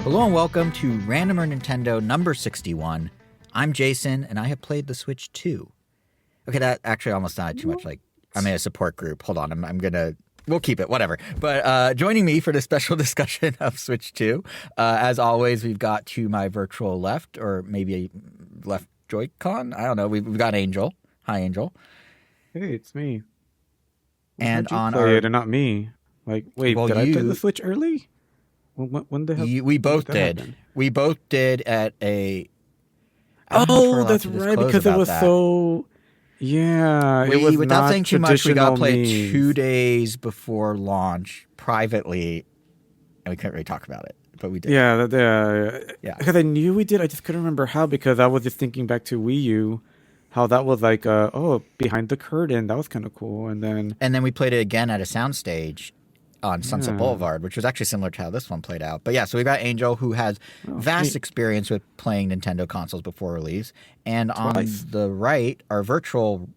Hello and welcome to Randomer Nintendo number 61. I'm Jason, and I have played the Switch 2. Okay, that actually almost sounded too much like I'm in a support group. Hold on, I'm gonna... We'll keep it, whatever. But joining me for this special discussion of Switch 2, as always, we've got to my virtual left, or maybe a left Joy-Con? I don't know. We've got Angel. Hi, Angel. Hey, it's me. And How'd you on play our... it and not me? Like, wait, Well, did I play the Switch early? When the hell? We both did. Happen? We both did at a... I don't know if we're Oh, allowed that's to right, disclose because it about was that. so... Yeah, it was Without not saying too much, we got to play me's. 2 days before launch privately, and we couldn't really talk about it, but we did. Yeah, Yeah. because I knew we did. I just couldn't remember how, because I was just thinking back to Wii U, how that was like, behind the curtain. That was kind of cool. And then we played it again at a soundstage on Sunset Yeah. Boulevard, which was actually similar to how this one played out. But yeah, so we got Angel, who has vast neat. experience with playing Nintendo consoles before release. And Twice. on the right, our virtual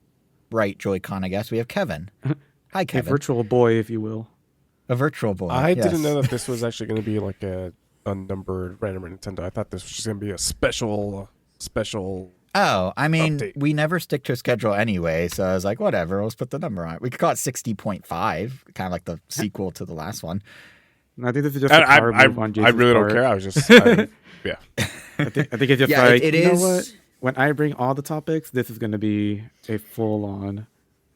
right Joy-Con, I guess, we have Kevin. Hi, a Kevin. virtual boy, if you will. A virtual boy. I yes. didn't know that this was actually going to be like a unnumbered Randomer Nintendo. I thought this was just going to be a special. Oh, I mean, update. we never stick to a schedule anyway, so I was like, whatever, let's put the number on it. We could call it 60.5, kind of like the sequel to the last one. I think this is just a power move on Jason's I really part. don't care. I was just, yeah. I think it's just Yeah, like, it you know is. what? When I bring all the topics, this is going to be a full-on,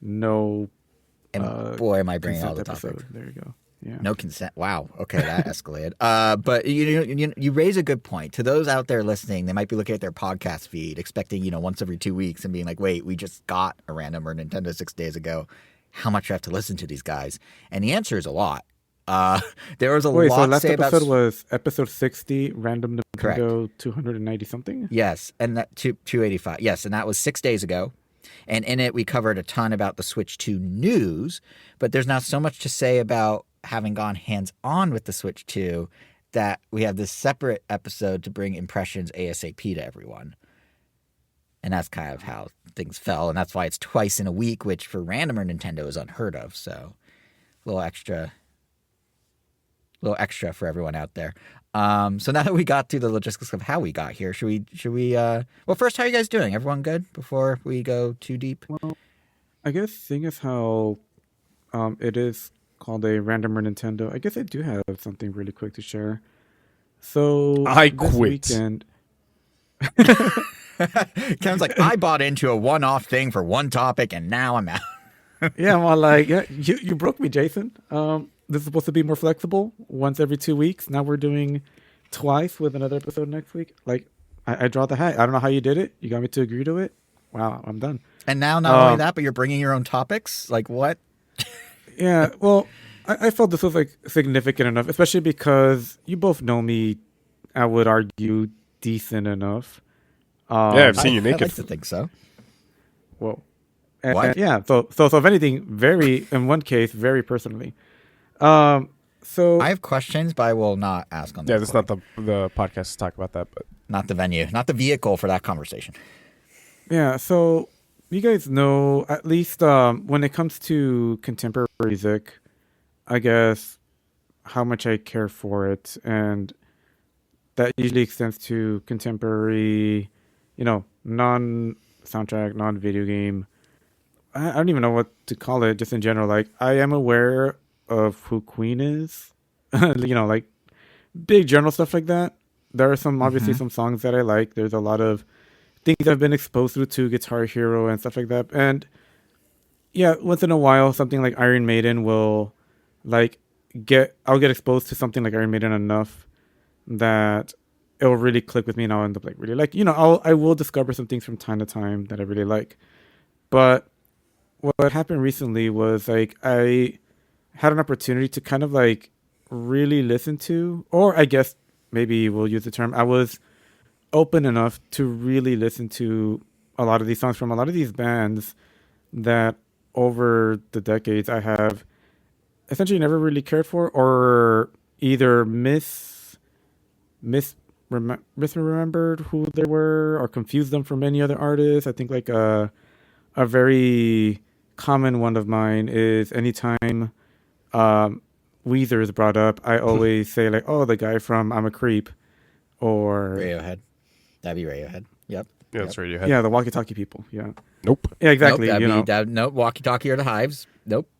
no And boy, am I bringing all consent the episode. topics. There you go. Yeah. No consent. Wow. Okay, that escalated. But you raise a good point. To those out there listening, they might be looking at their podcast feed, expecting once every 2 weeks, and being like, "Wait, we just got a random or Nintendo 6 days ago. How much do I have to listen to these guys?" And the answer is a lot. There was a Wait, lot so to last say about. episode was episode 60, random Correct. Nintendo 290 something? Yes, and that 285. Yes, and that was 6 days ago. And in it, we covered a ton about the Switch 2 news, but there's not so much to say about having gone hands-on with the Switch 2 that we have this separate episode to bring impressions ASAP to everyone. And that's kind of how things fell, and that's why it's twice in a week, which for randomer Nintendo is unheard of. So a little extra for everyone out there. So now that we got through the logistics of how we got here, should we well, first, how are you guys doing? Everyone good before we go too deep? Well, I guess seeing as how it is called a randomer Nintendo, I guess I do have something really quick to share. So I this quit. weekend, Kevin's like, I bought into a one-off thing for one topic, and now I'm out. yeah, well, like, yeah, you broke me, Jason. This is supposed to be more flexible, once every 2 weeks. Now we're doing twice with another episode next week. Like, I draw the hat. I don't know how you did it. You got me to agree to it. Wow, I'm done. And now, not only that, but you're bringing your own topics? Like, what? Yeah, well, I felt this was like significant enough, especially because you both know me, I would argue, decent enough. Yeah, I've seen you I'd naked. like to think so. Whoa. What? And yeah, so if anything, very, in one case, very personally. So I have questions, but I will not ask on Yeah, this. that's not the podcast to talk about that, but Not the venue, not the vehicle for that conversation. yeah, so you guys know, at least when it comes to contemporary music, I guess how much I care for it, and that usually extends to contemporary, non-soundtrack, non-video game. I don't even know what to call it, just in general. Like, I am aware of who Queen is, like big general stuff like that. There are obviously some songs that I like. There's a lot of things I've been exposed to Guitar Hero and stuff like that. And yeah, once in a while, something like Iron Maiden will I'll get exposed to something like Iron Maiden enough that it'll really click with me, and I'll end up like really like, I will discover some things from time to time that I really like. But what happened recently was like I had an opportunity to kind of like really listen to, or I guess maybe we'll use the term, I was open enough to really listen to a lot of these songs from a lot of these bands that over the decades I have essentially never really cared for, or either misremembered who they were, or confused them from any other artists. I think like a very common one of mine is anytime Weezer is brought up, I always say like, oh, the guy from I'm a Creep. or Radiohead. That'd be Radiohead. Yep. Yeah, it's Radiohead. yeah, the walkie-talkie people. Yeah, Nope. yeah, exactly. Nope, You know, nope. Walkie-talkie or the Hives. Nope.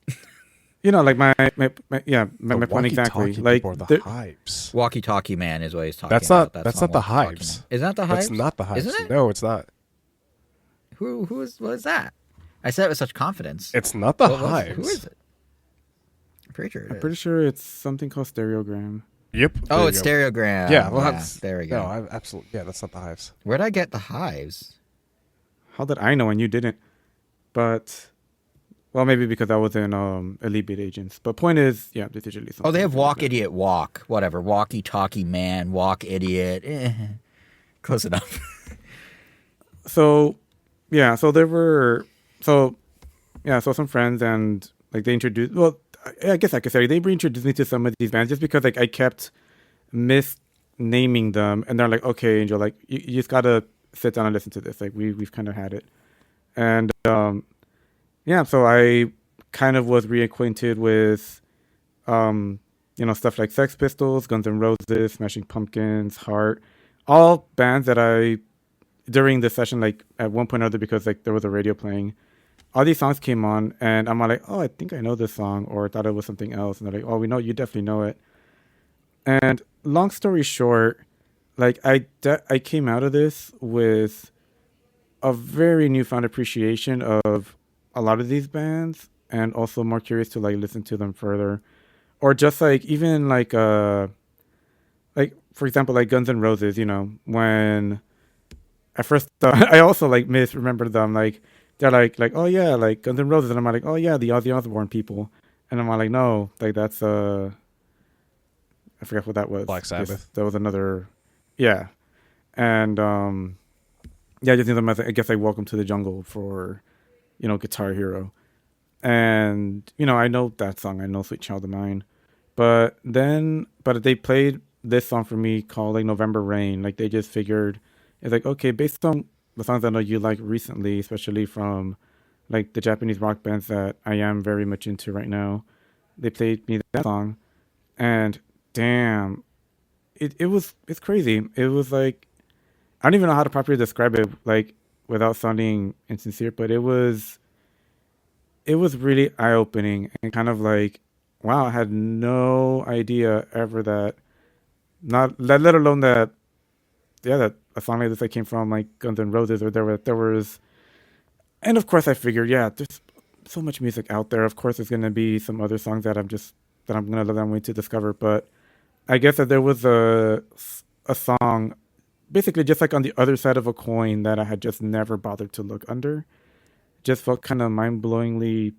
like my The point exactly. walkie-talkie Like people are the there- Hives. Walkie-talkie man is what he's talking That's about. not. That's not the Walkie-Talkie Hives. Man. Isn't that the Hives? That's not the Hives. Isn't it? No, it's not. Who is? What is that? I said it with such confidence. It's not the Who Hives. is it? I'm pretty sure. I'm pretty sure it's something called Stereogram. Yep. Oh, there it's you go. Stereogram. Yeah. Well, that's, there we go. No, I absolutely. Yeah, that's not the Hives. Where'd I get the Hives? How did I know and you didn't? But well, maybe because I was in Elite Beat Agents. But point is, yeah, there's usually something. Oh, they have like Walk that. Idiot Walk. Whatever. Walkie-talkie man. Walk Idiot. Close enough. So yeah, so there were so some friends and like they introduced. Well, I guess I could say they reintroduced me to some of these bands just because like I kept misnaming them, and they're like, okay, Angel, like you just gotta sit down and listen to this. Like we've kind of had it, and yeah, so I kind of was reacquainted with stuff like Sex Pistols, Guns N' Roses, Smashing Pumpkins, Heart, all bands that I during the session, like at one point or other, because like there was a radio playing, all these songs came on, and I'm like, oh, I think I know this song, or I thought it was something else, and they're like, oh, we know, you definitely know it. And long story short, like I came out of this with a very newfound appreciation of a lot of these bands, and also more curious to like listen to them further, or just like even like for example, like Guns N' Roses, when at first I also like misremembered them, like they're like oh yeah, like Guns N' Roses, and I'm like, oh yeah, the Ozzy Osbourne people, and I'm like, no, like that's I forgot what that was. Black Sabbath. That was another, yeah, and yeah, I just think them as I guess like Welcome to the Jungle for Guitar Hero, and I know that song, I know Sweet Child of Mine, but they played this song for me called like November Rain. Like they just figured it's like, okay, based on the songs I know you like recently, especially from like the Japanese rock bands that I am very much into right now, they played me that song, and damn, it's crazy. It was like, I don't even know how to properly describe it, like without sounding insincere, but it was really eye opening and kind of like, wow, I had no idea ever that, not let alone that, yeah, that a song like this that came from like Guns N' Roses, or there was, and of course I figured, yeah, there's so much music out there. Of course, there's gonna be some other songs that I'm gonna let them wait to discover. But I guess that there was a song, basically just like on the other side of a coin, that I had just never bothered to look under. Just felt kind of mind-blowingly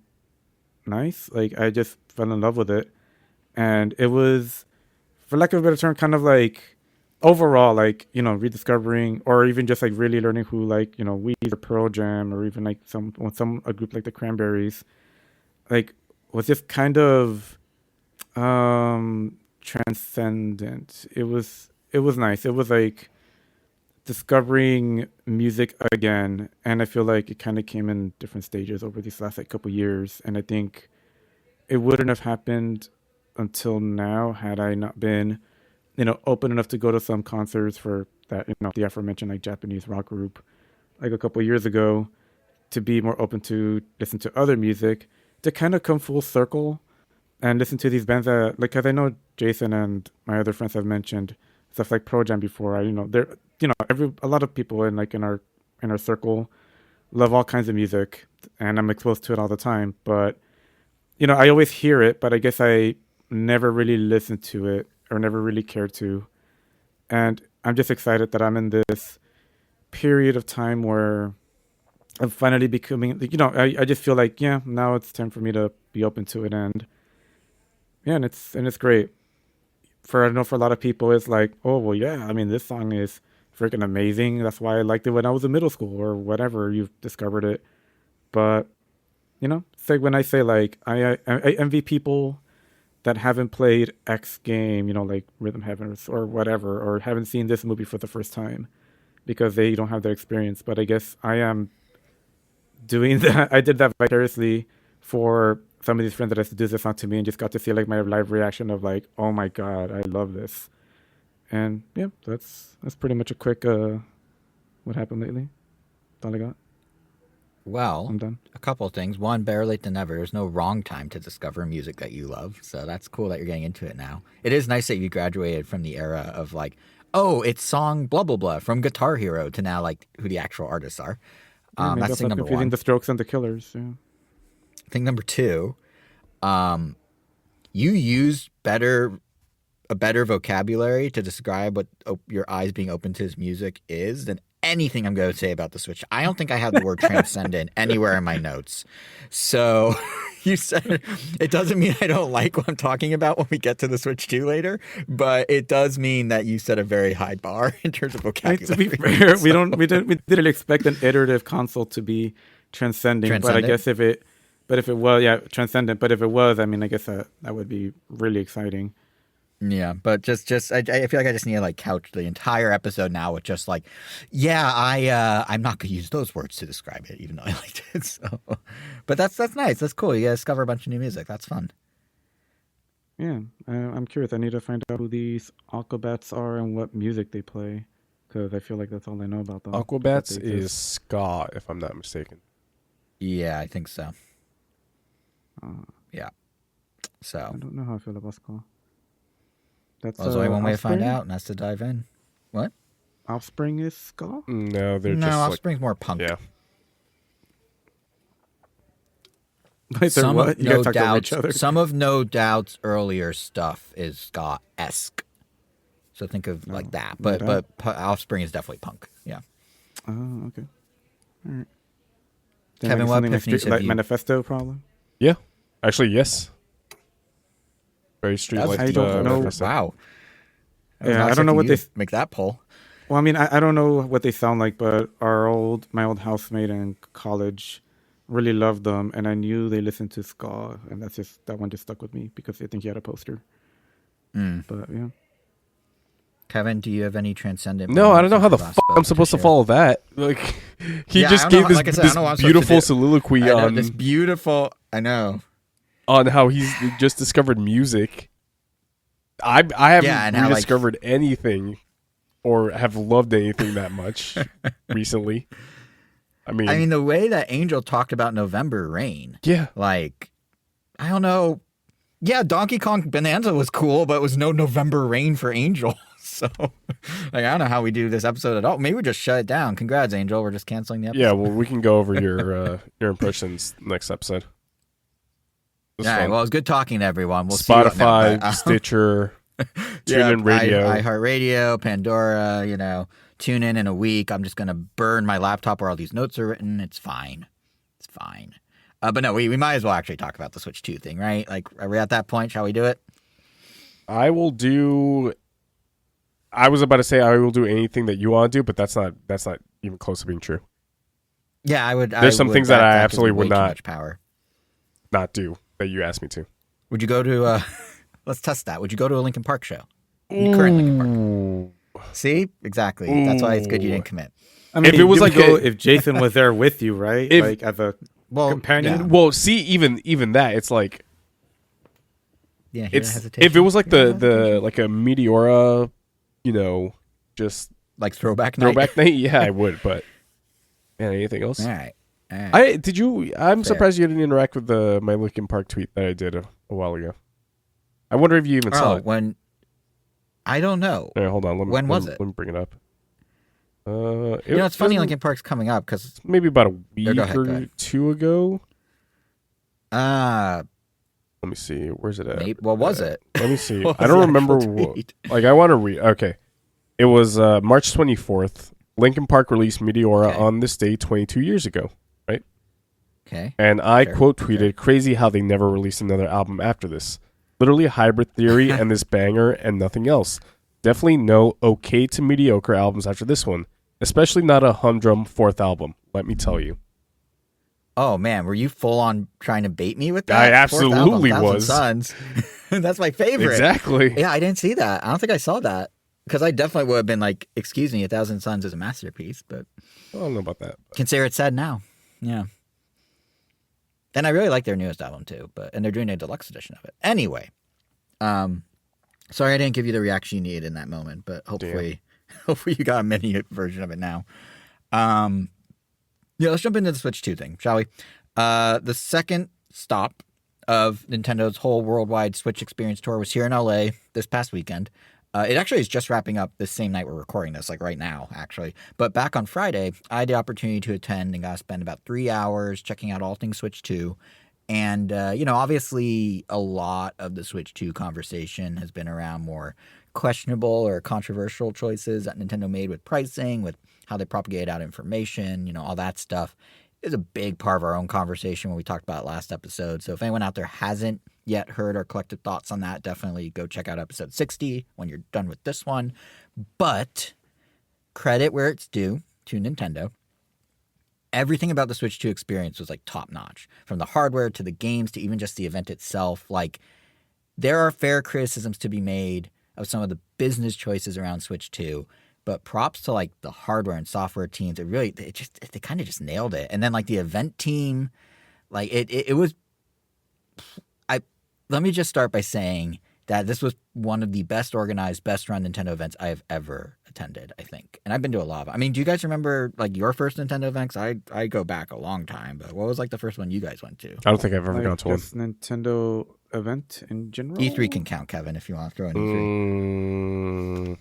nice. Like I just fell in love with it, and it was, for lack of a better term, kind of like overall, like rediscovering, or even just like really learning who, like Weezer or Pearl Jam, or even like a group like the Cranberries, like was just kind of transcendent. It was nice. It was like discovering music again, and I feel like it kind of came in different stages over these last like couple years, and I think it wouldn't have happened until now had I not been open enough to go to some concerts for that, the aforementioned like Japanese rock group like a couple years ago, to be more open to listen to other music, to kind of come full circle and listen to these bands that, like, because I know Jason and my other friends have mentioned stuff like Pro Jam before. They're a lot of people in our circle love all kinds of music, and I'm exposed to it all the time. But I always hear it, but I guess I never really listened to it, or never really cared to. And I'm just excited that I'm in this period of time where I'm finally becoming, I just feel like, yeah, now it's time for me to be open to it. And yeah, and it's great. I know for a lot of people, it's like, oh, well, yeah, I mean, this song is freaking amazing. That's why I liked it when I was in middle school, or whatever, you've discovered it. But, it's like when I say, like, I envy people that haven't played X game, like Rhythm Heaven or whatever, or haven't seen this movie for the first time, because they don't have that experience. But I guess I am doing that. I did that vicariously for some of these friends that introduced this song to me, and just got to see like my live reaction of like, oh my God, I love this. And yeah, that's pretty much a quick what happened lately. That's all I got. Well, I'm done. a couple of things. One, better late than never. There's no wrong time to discover music that you love. So that's cool that you're getting into it now. It is nice that you graduated from the era of like, oh, it's song blah, blah, blah from Guitar Hero to now like who the actual artists are. Yeah, maybe I'll That's thing stop number confusing one. the Strokes and the Killers. Yeah. Thing number two, you use a better vocabulary to describe what your eyes being open to his music is than anything I'm going to say about the Switch. I don't think I have the word transcendent anywhere in my notes. So you said it doesn't mean I don't like what I'm talking about when we get to the Switch 2 later, but it does mean that you set a very high bar in terms of vocabulary. To be fair, we didn't expect an iterative console to be transcending. But I guess if it was, transcendent. But if it was, I mean, I guess that would be really exciting. Yeah, but just I feel like I just need to like couch the entire episode now with just like, I'm not gonna use those words to describe it, even though I liked it. So, but that's nice. That's cool. You discover a bunch of new music. That's fun. Yeah, I'm curious. I need to find out who these Aquabats are and what music they play, because I feel like that's all I know about them. Aquabats is ska, if I'm not mistaken. Yeah, I think so. Yeah. I So don't know how I feel about ska. That's there's only one way to find Offspring? out, and that's to dive in. What? Offspring is ska? No, they're No, just Offspring's more punk. yeah. Wait, they're Some what? of You guys No talk over Doubt's each other. some of No Doubt's earlier stuff is ska-esque. So think of like that. No But Offspring is definitely punk. Yeah. Oh, okay. All right. Kevin, what something like, epiphanies have like you- Manifesto problem? Yeah. Actually, yes. Very street That was like I don't know. Wow. Yeah, I don't know what they. make that poll. Well, I mean, I don't know what they sound like, but my old housemate in college really loved them, and I knew they listened to ska, and that one just stuck with me because I think he had a poster. But yeah, Kevin, do you have any transcendent? No, I don't know how the moments fuck you're I'm about supposed to share? follow that. Like, he Yeah, I just don't know gave how- this, like I said, I this don't know what I'm supposed to beautiful do. soliloquy I know, on this beautiful. I know. on how he's just discovered music. I haven't Yeah, and how, like- rediscovered anything or have loved anything that much recently. I mean, the way that Angel talked about November Rain, yeah. like, I don't know. Yeah, Donkey Kong Bonanza was cool, but it was no November Rain for Angel. So, like, I don't know how we do this episode at all. Maybe we just shut it down. Congrats, Angel. We're just canceling the episode. Yeah, well, we can go over your impressions next episode. It was All right. fun. Well, it was good talking to everyone. We'll Spotify, see. You, Stitcher, TuneIn Radio. iHeartRadio, Pandora. Tune in a week. I'm just gonna burn my laptop where all these notes are written. It's fine. It's fine. But no, we might as well actually talk about the Switch 2 thing, right? Like, are we at that point? Shall we do it? I will do. I was about to say I will do anything that you want to do, but that's not even close to being true. Yeah, I would. There's some things that I absolutely would not- Much power. Not do that you asked me to. Would you go to? Let's test that. Would you go to a Linkin Park show? Current Linkin Park. Ooh. See, exactly. That's why it's good you didn't commit. I mean, If it was like if Jason was there with you, right? If- like as a Well, companion. yeah. Well, see, even that, it's like Yeah, he it's hesitation. if it was like He had the hesitation. like a Meteora, just like throwback night. throwback night. Yeah, I would. But man, anything else? All right. All right. I'm Fair. surprised you didn't interact with my Linkin Park tweet that I did a while ago. I wonder if you even saw it. when I don't know. All right, hold on. when was it? Let me bring it up. It's funny. Linkin Park's coming up because maybe about a week go ahead, go or ahead. two ago. uh, Let me see. Where's it at? maybe, what was it? Let me see. What I was don't the remember. actual tweet? Like, I want to read. Okay. It was March 24th. Linkin Park released Meteora Okay. on this day 22 years ago. Okay. And I Sure, quote tweeted, sure. "Crazy how they never released another album after this. Literally Hybrid Theory and this banger and nothing else. Definitely no okay to mediocre albums after this one. Especially not a humdrum fourth album, let me tell you." Oh man, were you full on trying to bait me with that? I Fourth absolutely album, was. Thousand Suns. That's my favorite. Exactly. Yeah, I didn't see that. I don't think I saw that because I definitely would have been like, "Excuse me, A Thousand Suns is a masterpiece," but I don't know about that. consider it said now. Yeah. And I really like their newest album too, and they're doing a deluxe edition of it. Anyway, Sorry I didn't give you the reaction you needed in that moment, but hopefully you got a mini version of it now. Yeah, let's jump into the Switch 2 thing, shall we? The second stop of Nintendo's whole worldwide Switch experience tour was here in LA this past weekend. It actually is just wrapping up the same night we're recording this, like right now, actually. But back on Friday, I had the opportunity to attend and got to spend about 3 hours checking out all things Switch 2. And, obviously a lot of the Switch 2 conversation has been around more questionable or controversial choices that Nintendo made with pricing, with how they propagate out information, all that stuff is a big part of our own conversation when we talked about it last episode. So if anyone out there hasn't yet heard our collective thoughts on that, definitely go check out episode 60 when you're done with this one. But credit where it's due to Nintendo. Everything about the Switch 2 experience was like top notch, from the hardware to the games to even just the event itself. Like, there are fair criticisms to be made of some of the business choices around Switch 2, but props to like the hardware and software teams. They kind of just nailed it. And then like the event team, like it was. Let me just start by saying that this was one of the best organized, best run Nintendo events I have ever attended, I think. And I've been to a lot of them. I mean, do you guys remember like your first Nintendo events? I go back a long time, but what was like the first one you guys went to? I don't think I've ever gone to one. Just Nintendo event in general. E3 can count, Kevin, if you want to throw in E3.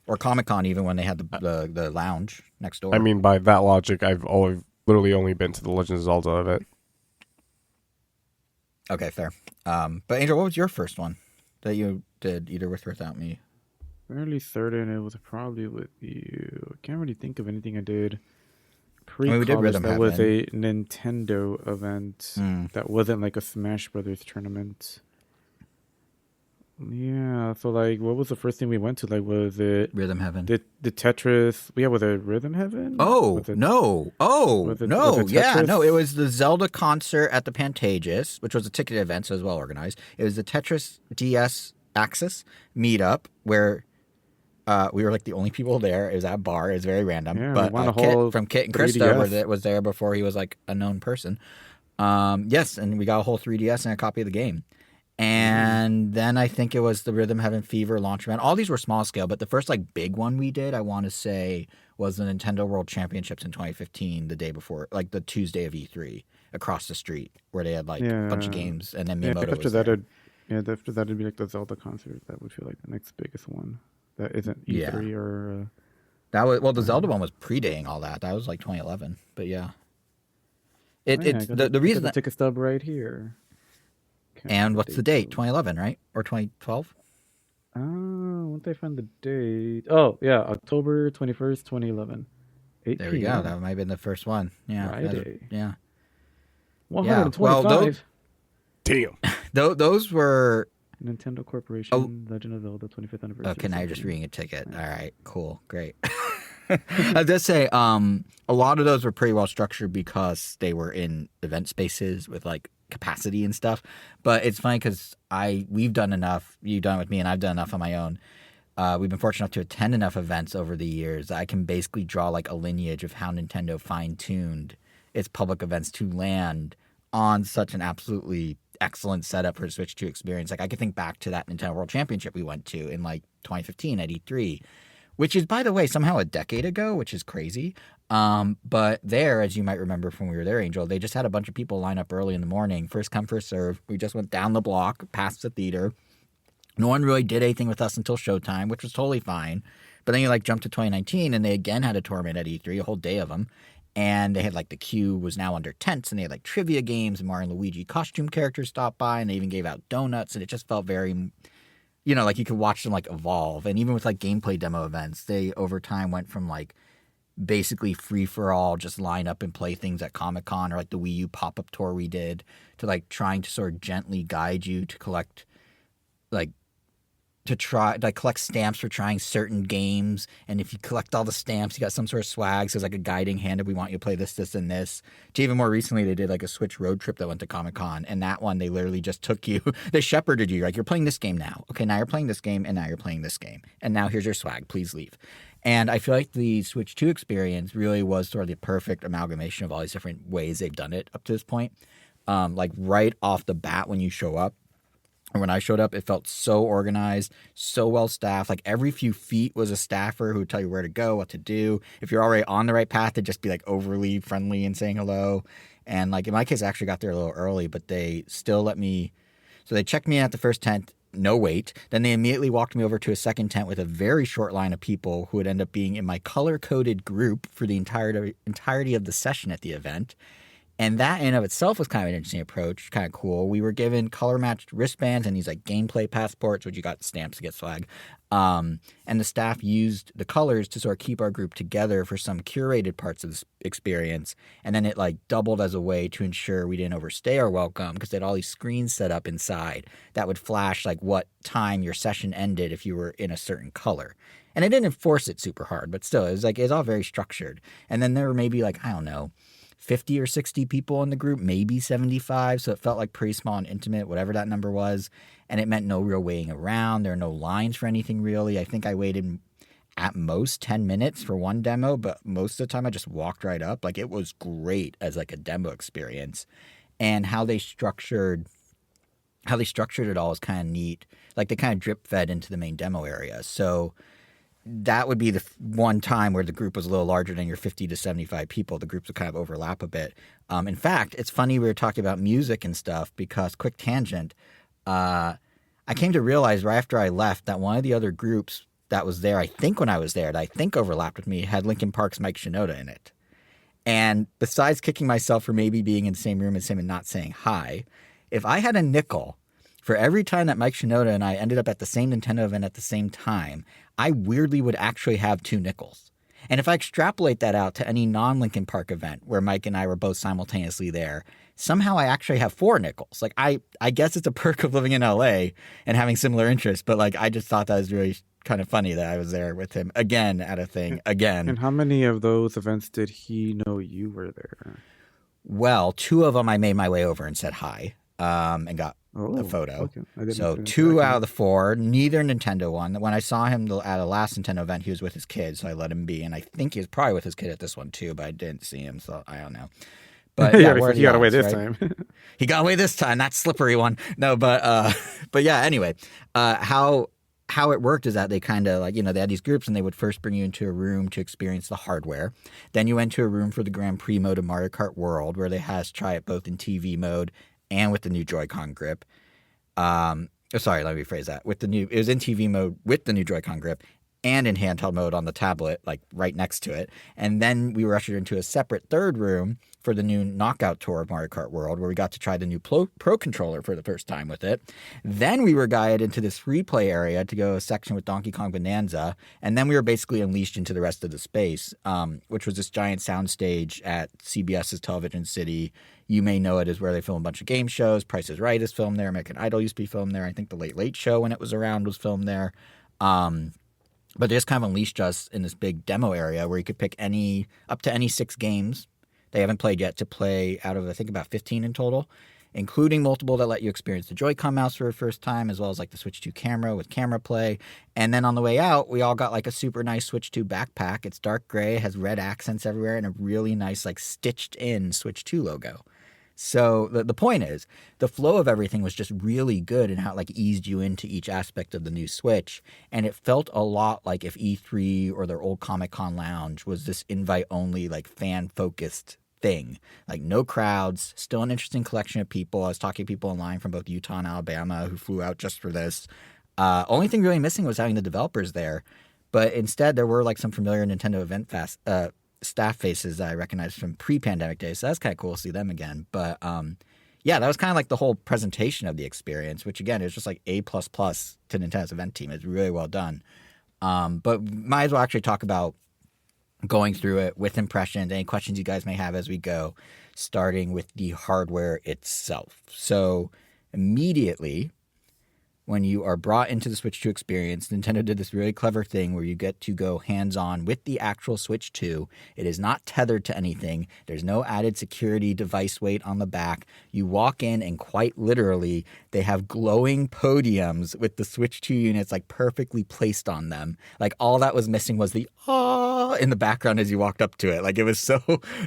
Or Comic-Con, even when they had the lounge next door. I mean, by that logic, I've literally only been to the Legend of Zelda event. Okay, fair. But Angel, what was your first one that you did either with or without me? Fairly certain it was probably with you. I can't really think of anything I did I mean, we did Rhythm that was Heaven. a Nintendo event that wasn't like a Smash Brothers tournament. Yeah, so like, what was the first thing we went to? Like, was it Rhythm Heaven. the Tetris? Yeah, was it Rhythm Heaven? Oh, Was it- no. Oh, was it- no. was it Yeah, Tetris? no. It was the Zelda concert at the Pantages, which was a ticketed event, so it was well organized. It was the Tetris DS Axis meetup where we were like the only people there. It was at a bar. It was very random. Yeah, but we won a Kit whole from Kit and 3DS. Krista was there before he was like a known person. Yes, and we got a whole 3DS and a copy of the game. And then I think it was the Rhythm Heaven Fever launch event. All these were small scale, but the first like big one we did, I want to say, was the Nintendo World Championships in 2015, the day before, like the Tuesday of E3, across the street, where they had like a bunch of Yeah. games, and then Yeah, Miyamoto after was that, there. after that, it'd be like the Zelda concert. That would feel like the next biggest one. That isn't Yeah. E3 or. That was the Zelda one was predating all that. That was like 2011, but yeah. I It's got the reason the that. ticket stub right here. Can't And find what's the date? though. 2011, right? Or 2012? Oh, won't they find the date? Oh, yeah, October 21st, 2011. 8 There we go. p.m. That might have been the first one. Yeah. Friday. Yeah. 125. Well, Damn. Those were. Nintendo Corporation, Legend of Zelda 25th anniversary. Okay, now you're just something. reading a ticket. All right, cool, great. I did say a lot of those were pretty well structured because they were in event spaces with like capacity and stuff. But it's funny because we've done enough. You've done it with me, and I've done enough on my own. We've been fortunate enough to attend enough events over the years that I can basically draw like a lineage of how Nintendo fine-tuned its public events to land on such an absolutely excellent setup for the Switch 2 experience. Like I could think back to that Nintendo World Championship we went to in like 2015 at E3, which is, by the way, somehow a decade ago, which is crazy. But there, as you might remember from when we were there, Angel, they just had a bunch of people line up early in the morning, first come, first serve. We just went down the block, past the theater. No one really did anything with us until showtime, which was totally fine. But then you like jumped to 2019, and they again had a tournament at E3, a whole day of them. And they had like the queue was now under tents, and they had like trivia games, and Mario and Luigi costume characters stopped by, and they even gave out donuts, and it just felt very, like you could watch them like evolve. And even with like gameplay demo events, they over time went from like basically free for all, just line up and play things at Comic-Con or like the Wii U pop-up tour we did, to like trying to sort of gently guide you to collect collect stamps for trying certain games. And if you collect all the stamps, you got some sort of swag. So it's like a guiding hand if we want you to play this, this, and this. To even more recently, they did like a Switch road trip that went to Comic-Con. And that one, they literally just took you, they shepherded you. Like, you're playing this game now. Okay, now you're playing this game, and now you're playing this game. And now here's your swag. Please leave. And I feel like the Switch 2 experience really was sort of the perfect amalgamation of all these different ways they've done it up to this point. Like right off the bat when you show up, And when I showed up, it felt so organized, so well staffed. Like every few feet was a staffer who would tell you where to go, what to do. If you're already on the right path, they'd just be like overly friendly and saying hello. And like in my case, I actually got there a little early, but they still let me. So they checked me in at the first tent, no wait. Then they immediately walked me over to a second tent with a very short line of people who would end up being in my color-coded group for the entirety of the session at the event. And that in and of itself was kind of an interesting approach, kind of cool. We were given color-matched wristbands and these like gameplay passports, which you got stamps to get swag. And the staff used the colors to sort of keep our group together for some curated parts of this experience. And then it like doubled as a way to ensure we didn't overstay our welcome because they had all these screens set up inside that would flash like what time your session ended if you were in a certain color. And it didn't enforce it super hard, but still, it was all very structured. And then there were maybe like, I don't know, 50 or 60 people in the group, maybe 75. So it felt like pretty small and intimate, whatever that number was. And it meant no real waiting around. There are no lines for anything really. I think I waited at most 10 minutes for one demo, but most of the time I just walked right up. Like it was great as like a demo experience. And how they structured it all is kind of neat. Like they kind of drip fed into the main demo area. So that would be the one time where the group was a little larger than your 50 to 75 people. The groups would kind of overlap a bit. In fact, it's funny we were talking about music and stuff because, quick tangent, I came to realize right after I left that one of the other groups that was there, I think when I was there, that I think overlapped with me, had Linkin Park's Mike Shinoda in it. And besides kicking myself for maybe being in the same room as him and not saying hi, if I had a nickel for every time that Mike Shinoda and I ended up at the same Nintendo event at the same time, I weirdly would actually have 2 nickels. And if I extrapolate that out to any non-Linkin Park event where Mike and I were both simultaneously there, somehow I actually have 4 nickels. Like I guess it's a perk of living in LA and having similar interests, but like I just thought that was really kind of funny that I was there with him again at a thing again. And how many of those events did he know you were there? Well, 2 of them I made my way over and said hi and got a photo. Okay. So 2 out of the 4, neither Nintendo one. When I saw him at a last Nintendo event, he was with his kid, so I let him be. And I think he was probably with his kid at this one too, but I didn't see him, so I don't know. But yeah, he got away this time. He got away this time. That slippery one. No, but yeah. Anyway, how it worked is that they kind of like, they had these groups and they would first bring you into a room to experience the hardware. Then you went to a room for the Grand Prix mode of Mario Kart World, where they had us try it both in TV mode and with the new Joy-Con grip. Sorry, let me rephrase that. It was in TV mode with the new Joy-Con grip and in handheld mode on the tablet, like right next to it. And then we were ushered into a separate third room for the new Knockout Tour of Mario Kart World, where we got to try the new Pro Controller for the first time with it. Then we were guided into this free play area to go a section with Donkey Kong Bananza. And then we were basically unleashed into the rest of the space, which was this giant soundstage at CBS's Television City. You may know it as where they film a bunch of game shows. Price is Right is filmed there. American Idol used to be filmed there. I think The Late Late Show, when it was around, was filmed there. But they just kind of unleashed us in this big demo area where you could pick up to any 6 games they haven't played yet to play out of, I think, about 15 in total, including multiple that let you experience the Joy-Con mouse for the first time, as well as like the Switch 2 camera with camera play. And then on the way out, we all got like a super nice Switch 2 backpack. It's dark gray, has red accents everywhere, and a really nice like stitched in Switch 2 logo. So the point is, the flow of everything was just really good and how it like eased you into each aspect of the new Switch. And it felt a lot like if E3 or their old Comic-Con lounge was this invite-only, like fan-focused thing. Like no crowds, still an interesting collection of people. I was talking to people in line from both Utah and Alabama who flew out just for this. Only thing really missing was having the developers there. But instead, there were like some familiar Nintendo event staff faces that I recognized from pre-pandemic days. So that's kind of cool to see them again. But yeah, that was kind of like the whole presentation of the experience, which again is just like A++ to Nintendo's event team. It's really well done. But might as well actually talk about going through it with impressions, any questions you guys may have as we go, starting with the hardware itself. So immediately, when you are brought into the Switch 2 experience, Nintendo did this really clever thing where you get to go hands-on with the actual Switch 2. It is not tethered to anything. There's no added security device weight on the back. You walk in and quite literally, they have glowing podiums with the Switch 2 units like perfectly placed on them. Like all that was missing was the "ah" in the background as you walked up to it. Like it was so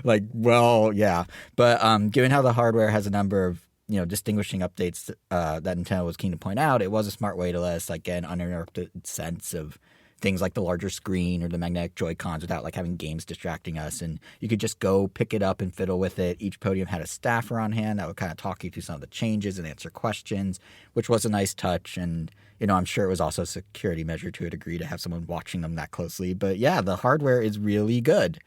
like, well, yeah. But given how the hardware has a number of distinguishing updates that Nintendo was keen to point out, it was a smart way to let us like get an uninterrupted sense of things like the larger screen or the magnetic Joy-Cons without like having games distracting us. And you could just go pick it up and fiddle with it. Each podium had a staffer on hand that would kind of talk you through some of the changes and answer questions, which was a nice touch. And, I'm sure it was also a security measure to a degree to have someone watching them that closely. But yeah, the hardware is really good.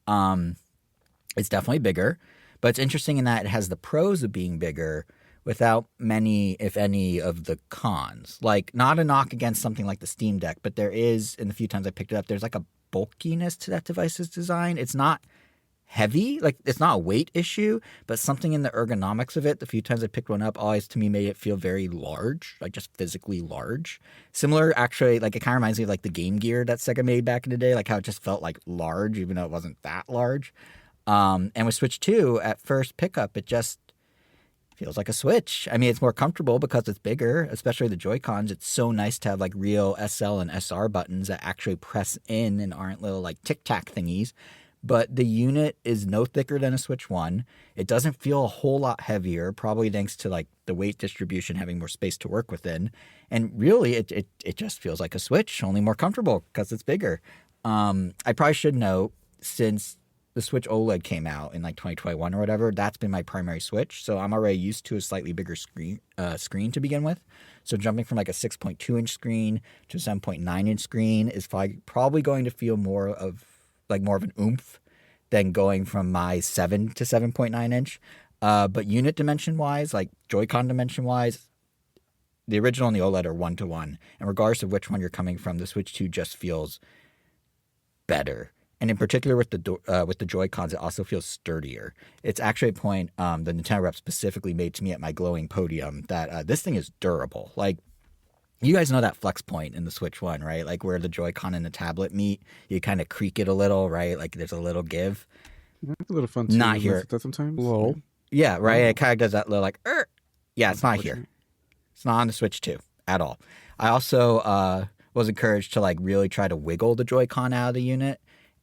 It's definitely bigger, but it's interesting in that it has the pros of being bigger without many, if any, of the cons. Like, not a knock against something like the Steam Deck, but there is, in the few times I picked it up, there's like a bulkiness to that device's design. It's not heavy, like it's not a weight issue, but something in the ergonomics of it, the few times I picked one up, always to me made it feel very large, like just physically large. Similar, actually, like it kind of reminds me of like the Game Gear that Sega made back in the day, like how it just felt like large, even though it wasn't that large. And with Switch 2, at first pickup, it just feels like a Switch. I mean, it's more comfortable because it's bigger, especially the Joy-Cons. It's so nice to have like real SL and SR buttons that actually press in and aren't little like tic-tac thingies. But the unit is no thicker than a Switch 1. It doesn't feel a whole lot heavier, probably thanks to like the weight distribution having more space to work within. And really, it just feels like a Switch, only more comfortable because it's bigger. I probably should note, since the Switch OLED came out in like 2021 or whatever, that's been my primary Switch. So I'm already used to a slightly bigger screen to begin with. So jumping from like a 6.2 inch screen to a 7.9 inch screen is probably going to feel more of an oomph than going from my 7 to 7.9 inch. But unit dimension wise, like Joy-Con dimension wise, the original and the OLED are 1-to-1. And regardless of which one you're coming from, the Switch 2 just feels better. And in particular with the Joy-Cons, it also feels sturdier. It's actually a point the Nintendo rep specifically made to me at my glowing podium that this thing is durable. Like, you guys know that flex point in the Switch 1, right? Like where the Joy-Con and the tablet meet, you kind of creak it a little, right? Like there's a little give. It's a little fun to Not here. that sometimes. Whoa. Yeah, right? It kind of does that little like, yeah, it's not here. It's not on the Switch 2 at all. I also was encouraged to like really try to wiggle the Joy-Con out of the unit.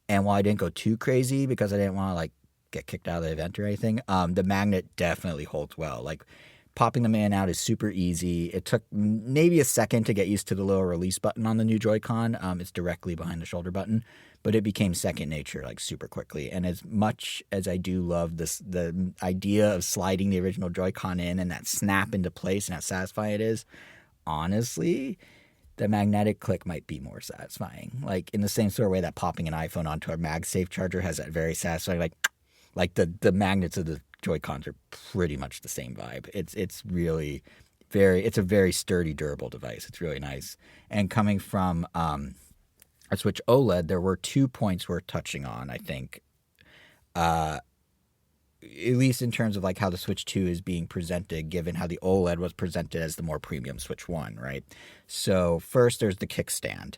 And while I didn't go too crazy because I didn't want to like get kicked out of the event or anything, the magnet definitely holds well. Like popping them in and out is super easy. It took maybe a second to get used to the little release button on the new Joy-Con. It's directly behind the shoulder button, but it became second nature like super quickly. And as much as I do love the idea of sliding the original Joy-Con in and that snap into place and how satisfying it is, honestly, the magnetic click might be more satisfying. Like in the same sort of way that popping an iPhone onto a MagSafe charger has that very satisfying, like the magnets of the Joy-Cons are pretty much the same vibe. It's really it's a very sturdy, durable device. It's really nice. And coming from a Switch OLED, there were 2 points worth touching on, I think. At least in terms of like how the Switch 2 is being presented, given how the OLED was presented as the more premium Switch 1, right? So first there's the kickstand.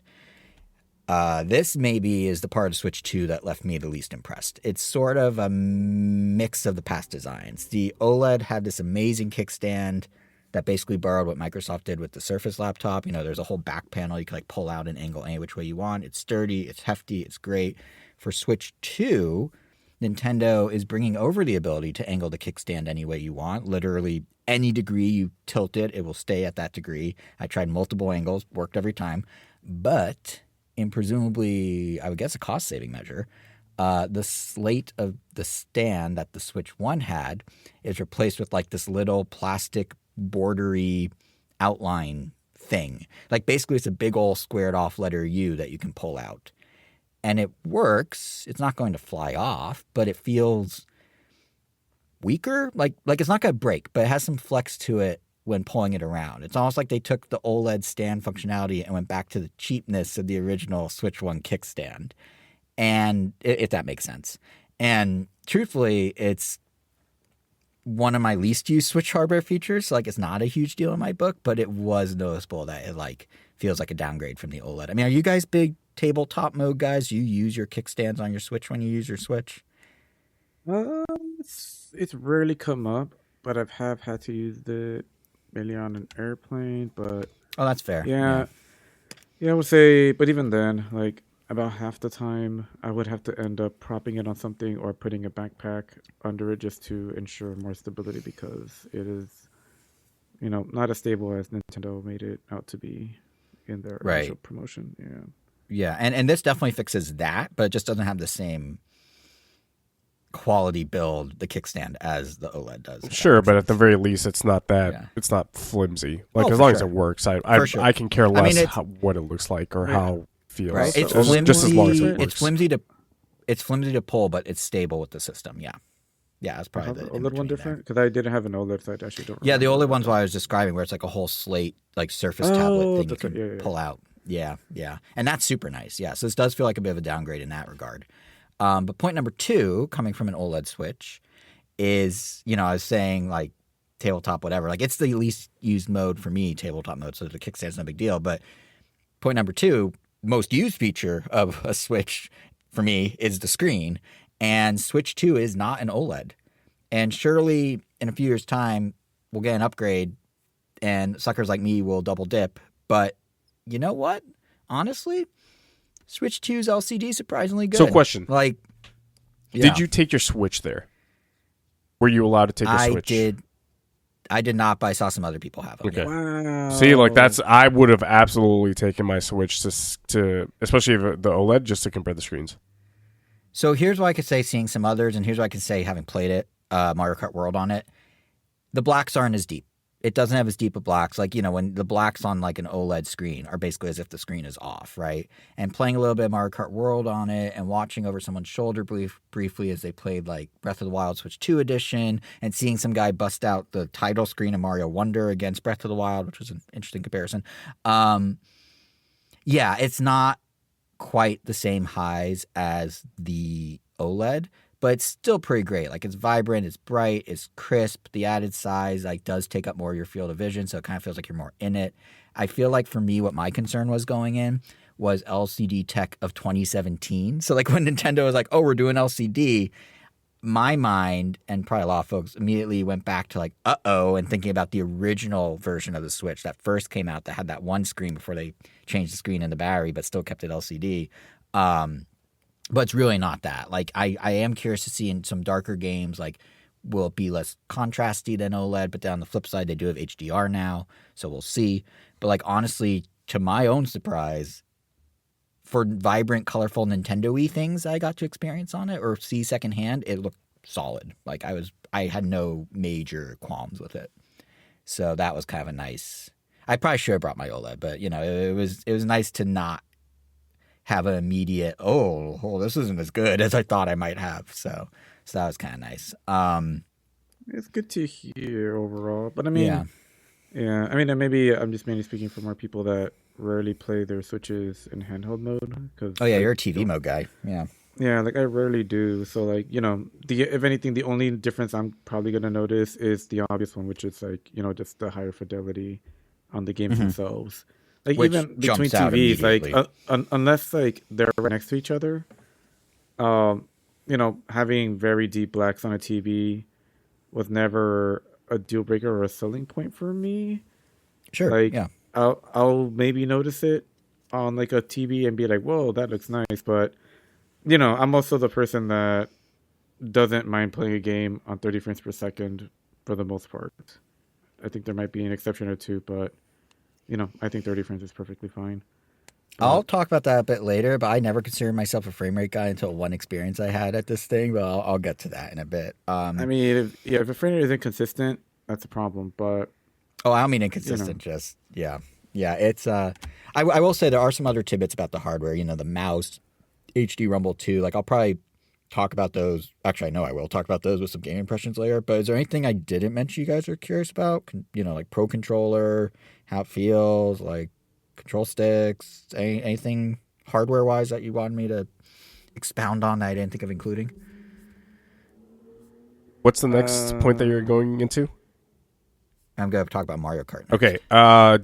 This maybe is the part of Switch 2 that left me the least impressed. It's sort of a mix of the past designs. The OLED had this amazing kickstand that basically borrowed what Microsoft did with the Surface laptop. There's a whole back panel you can like pull out and angle any which way you want. It's sturdy, it's hefty, it's great. For Switch 2, Nintendo is bringing over the ability to angle the kickstand any way you want. Literally any degree you tilt it, it will stay at that degree. I tried multiple angles, worked every time. But in presumably, I would guess, a cost-saving measure, the slate of the stand that the Switch 1 had is replaced with like this little plastic bordery outline thing. Like basically it's a big old squared off letter U that you can pull out. And it works. It's not going to fly off, but it feels weaker. Like it's not going to break, but it has some flex to it when pulling it around. It's almost like they took the OLED stand functionality and went back to the cheapness of the original Switch 1 kickstand. And if that makes sense. And truthfully, it's one of my least used Switch hardware features. Like it's not a huge deal in my book, but it was noticeable that it like feels like a downgrade from the OLED. I mean, are you guys big tabletop mode guys? You use your kickstands on your Switch when you use your Switch? It's rarely come up, but I have had to use it mainly on an airplane. But Oh, that's fair. yeah, I would say. But even then, like about half the time I would have to end up propping it on something or putting a backpack under it just to ensure more stability because it is, not as stable as Nintendo made it out to be in their initial Right. promotion. Yeah. Yeah, and this definitely fixes that, but it just doesn't have the same quality build, the kickstand, as the OLED does. if that Sure, makes but at the sense. very least, it's not that. Yeah. It's not flimsy. Like Oh, as for long as sure. it works, I For sure. I can care I less mean, it's what it looks like or Right. how it feels. right. Also, It's OLED just as long as flimsy. it works. It's flimsy to pull, but it's stable with the system. Yeah, yeah. That's I probably have the the in OLED one between there. different because I didn't have an OLED, so I actually don't Yeah, the remember. OLED one's what I was describing, where it's like a whole slate, like Surface tablet Oh, thing you that's right. can Yeah, yeah. pull out. Yeah, yeah, and that's super nice. Yeah, so this does feel like a bit of a downgrade in that regard. But point number two, coming from an OLED Switch, is I was saying like tabletop, whatever. Like it's the least used mode for me, tabletop mode. So the kickstand's no big deal. But point number two, most used feature of a Switch for me is the screen, and Switch 2 is not an OLED. And surely in a few years' time, we'll get an upgrade, and suckers like me will double dip. But you know what? Honestly, Switch 2's LCD is surprisingly good. So, question: Like, yeah, Did you take your Switch there? Were you allowed to take a I Switch? I did not, but I saw some other people have them. Okay. Wow. See, like I would have absolutely taken my Switch to especially if the OLED just to compare the screens. So here's what I could say seeing some others, and here's what I can say having played it, Mario Kart World on it. The blacks aren't as deep. It doesn't have as deep of blacks. Like, when the blacks on like an OLED screen are basically as if the screen is off, right? And playing a little bit of Mario Kart World on it and watching over someone's shoulder briefly as they played like Breath of the Wild Switch 2 edition and seeing some guy bust out the title screen of Mario Wonder against Breath of the Wild, which was an interesting comparison. Yeah, it's not quite the same highs as the OLED, but it's still pretty great. Like, it's vibrant, it's bright, it's crisp. The added size does take up more of your field of vision, so it kind of feels like you're more in it. I feel like for me, what my concern was going in was LCD tech of 2017. So like when Nintendo was like, "Oh, we're doing LCD," my mind and probably a lot of folks immediately went back to like, and thinking about the original version of the Switch that first came out that had that one screen before they changed the screen and the battery, but still kept it LCD. But it's really not that. Like, I am curious to see in some darker games, like, will it be less contrasty than OLED? But then on the flip side, they do have HDR now, so we'll see. But like, honestly, to my own surprise, for vibrant, colorful Nintendo-y things I got to experience on it or see secondhand, it looked solid. Like, I had no major qualms with it. So that was kind of a nice. I probably should have brought my OLED, but it was nice to not have an immediate this isn't as good as I thought I might have. So that was kind of nice. It's good to hear overall, but I mean, yeah. I mean, and maybe I'm just mainly speaking for more people that rarely play their Switches in handheld mode. Cause, you're a TV mode guy. Yeah. Yeah, like I rarely do. So like, if anything, the only difference I'm probably gonna notice is the obvious one, which is like, just the higher fidelity on the games themselves. Like Which even between jumps out TVs, like immediately. unless like they're right next to each other, having very deep blacks on a TV was never a deal breaker or a selling point for me. Sure. Like, yeah. I'll maybe notice it on like a TV and be like, whoa, that looks nice. But, I'm also the person that doesn't mind playing a game on 30 frames per second for the most part. I think there might be an exception or two, but, I think 30 frames is perfectly fine. I'll talk about that a bit later, but I never considered myself a frame rate guy until one experience I had at this thing, but I'll get to that in a bit. I mean, if a frame rate isn't consistent, that's a problem, but... Oh, I don't mean inconsistent, just, yeah. Yeah, it's... I will say there are some other tidbits about the hardware, the mouse, HD Rumble 2, like I'll probably talk about those. Actually, I know I will talk about those with some game impressions later, but is there anything I didn't mention you guys are curious about? Like Pro Controller, how it feels, like control sticks, anything hardware-wise that you wanted me to expound on that I didn't think of including? What's the next point that you're going into? I'm going to talk about Mario Kart next. Okay.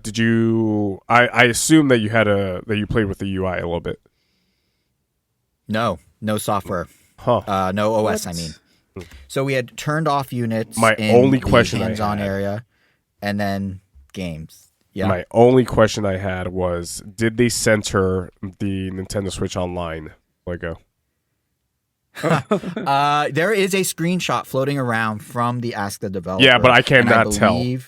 Did you? I assume that you played with the UI a little bit. No software. Huh. No OS, I mean. So we had turned off units My in only the question I hands-on had. area, and then games. Yeah. My only question I had was, did they censor the Nintendo Switch Online logo? There is a screenshot floating around from the Ask the Developer. Yeah, but I and cannot tell.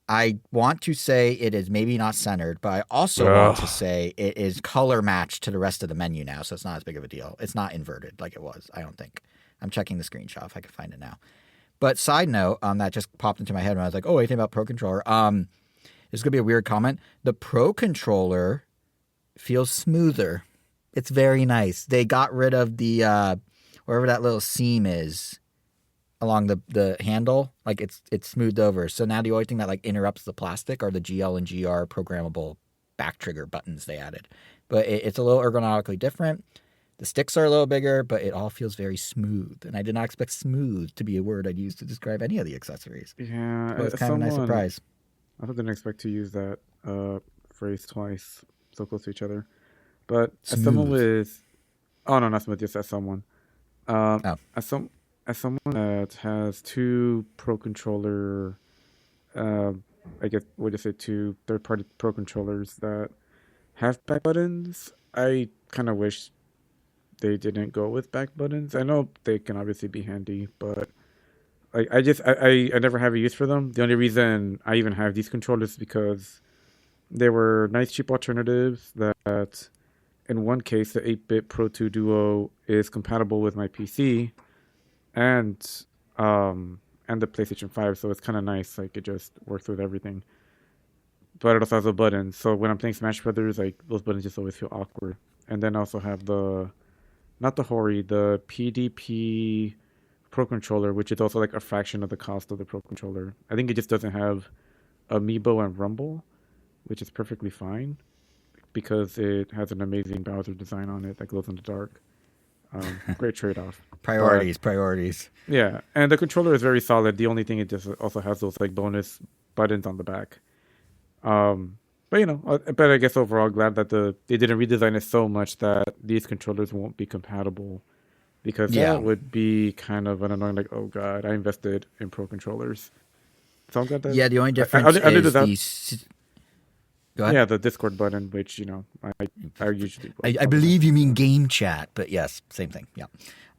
I want to say it is maybe not centered, but I also want to say it is color matched to the rest of the menu now, so it's not as big of a deal. It's not inverted like it was, I don't think. I'm checking the screenshot if I can find it now. But side note, that just popped into my head when I was like, oh, anything about Pro Controller? This is going to be a weird comment. The Pro Controller feels smoother. It's very nice. They got rid of the, wherever that little seam is along the handle. Like, it's smoothed over. So now the only thing that, like, interrupts the plastic are the GL and GR programmable back trigger buttons they added. But it's a little ergonomically different. The sticks are a little bigger, but it all feels very smooth. And I did not expect smooth to be a word I'd use to describe any of the accessories. Yeah, But it's kind of a nice surprise. I didn't expect to use that phrase twice so close to each other. But as someone with, oh no, not smooth, just as someone, as someone that has two Pro Controller, I guess we'll just say two third-party Pro Controllers that have back buttons, I kind of wish they didn't go with back buttons. I know they can obviously be handy, but I never have a use for them. The only reason I even have these controllers is because they were nice cheap alternatives that, in one case, the 8-bit Pro 2 Duo is compatible with my PC and the PlayStation 5, so it's kind of nice. Like, it just works with everything. But it also has a button, so when I'm playing Smash Brothers, like, those buttons just always feel awkward. And then I also have not the Hori, the PDP Pro Controller, which is also like a fraction of the cost of the Pro Controller. I think it just doesn't have Amiibo and Rumble, which is perfectly fine because it has an amazing Bowser design on it that glows in the dark. Great trade-off. Priorities. Yeah, and the controller is very solid. The only thing, it just also has those like bonus buttons on the back. But I guess overall glad that they didn't redesign it so much that these controllers won't be compatible, because that would be kind of an annoying, like, oh god, I invested in Pro Controllers. So I'm glad that, the only difference is Go ahead. Yeah, the Discord button, which I usually. I believe you mean game chat, but yes, same thing. Yeah.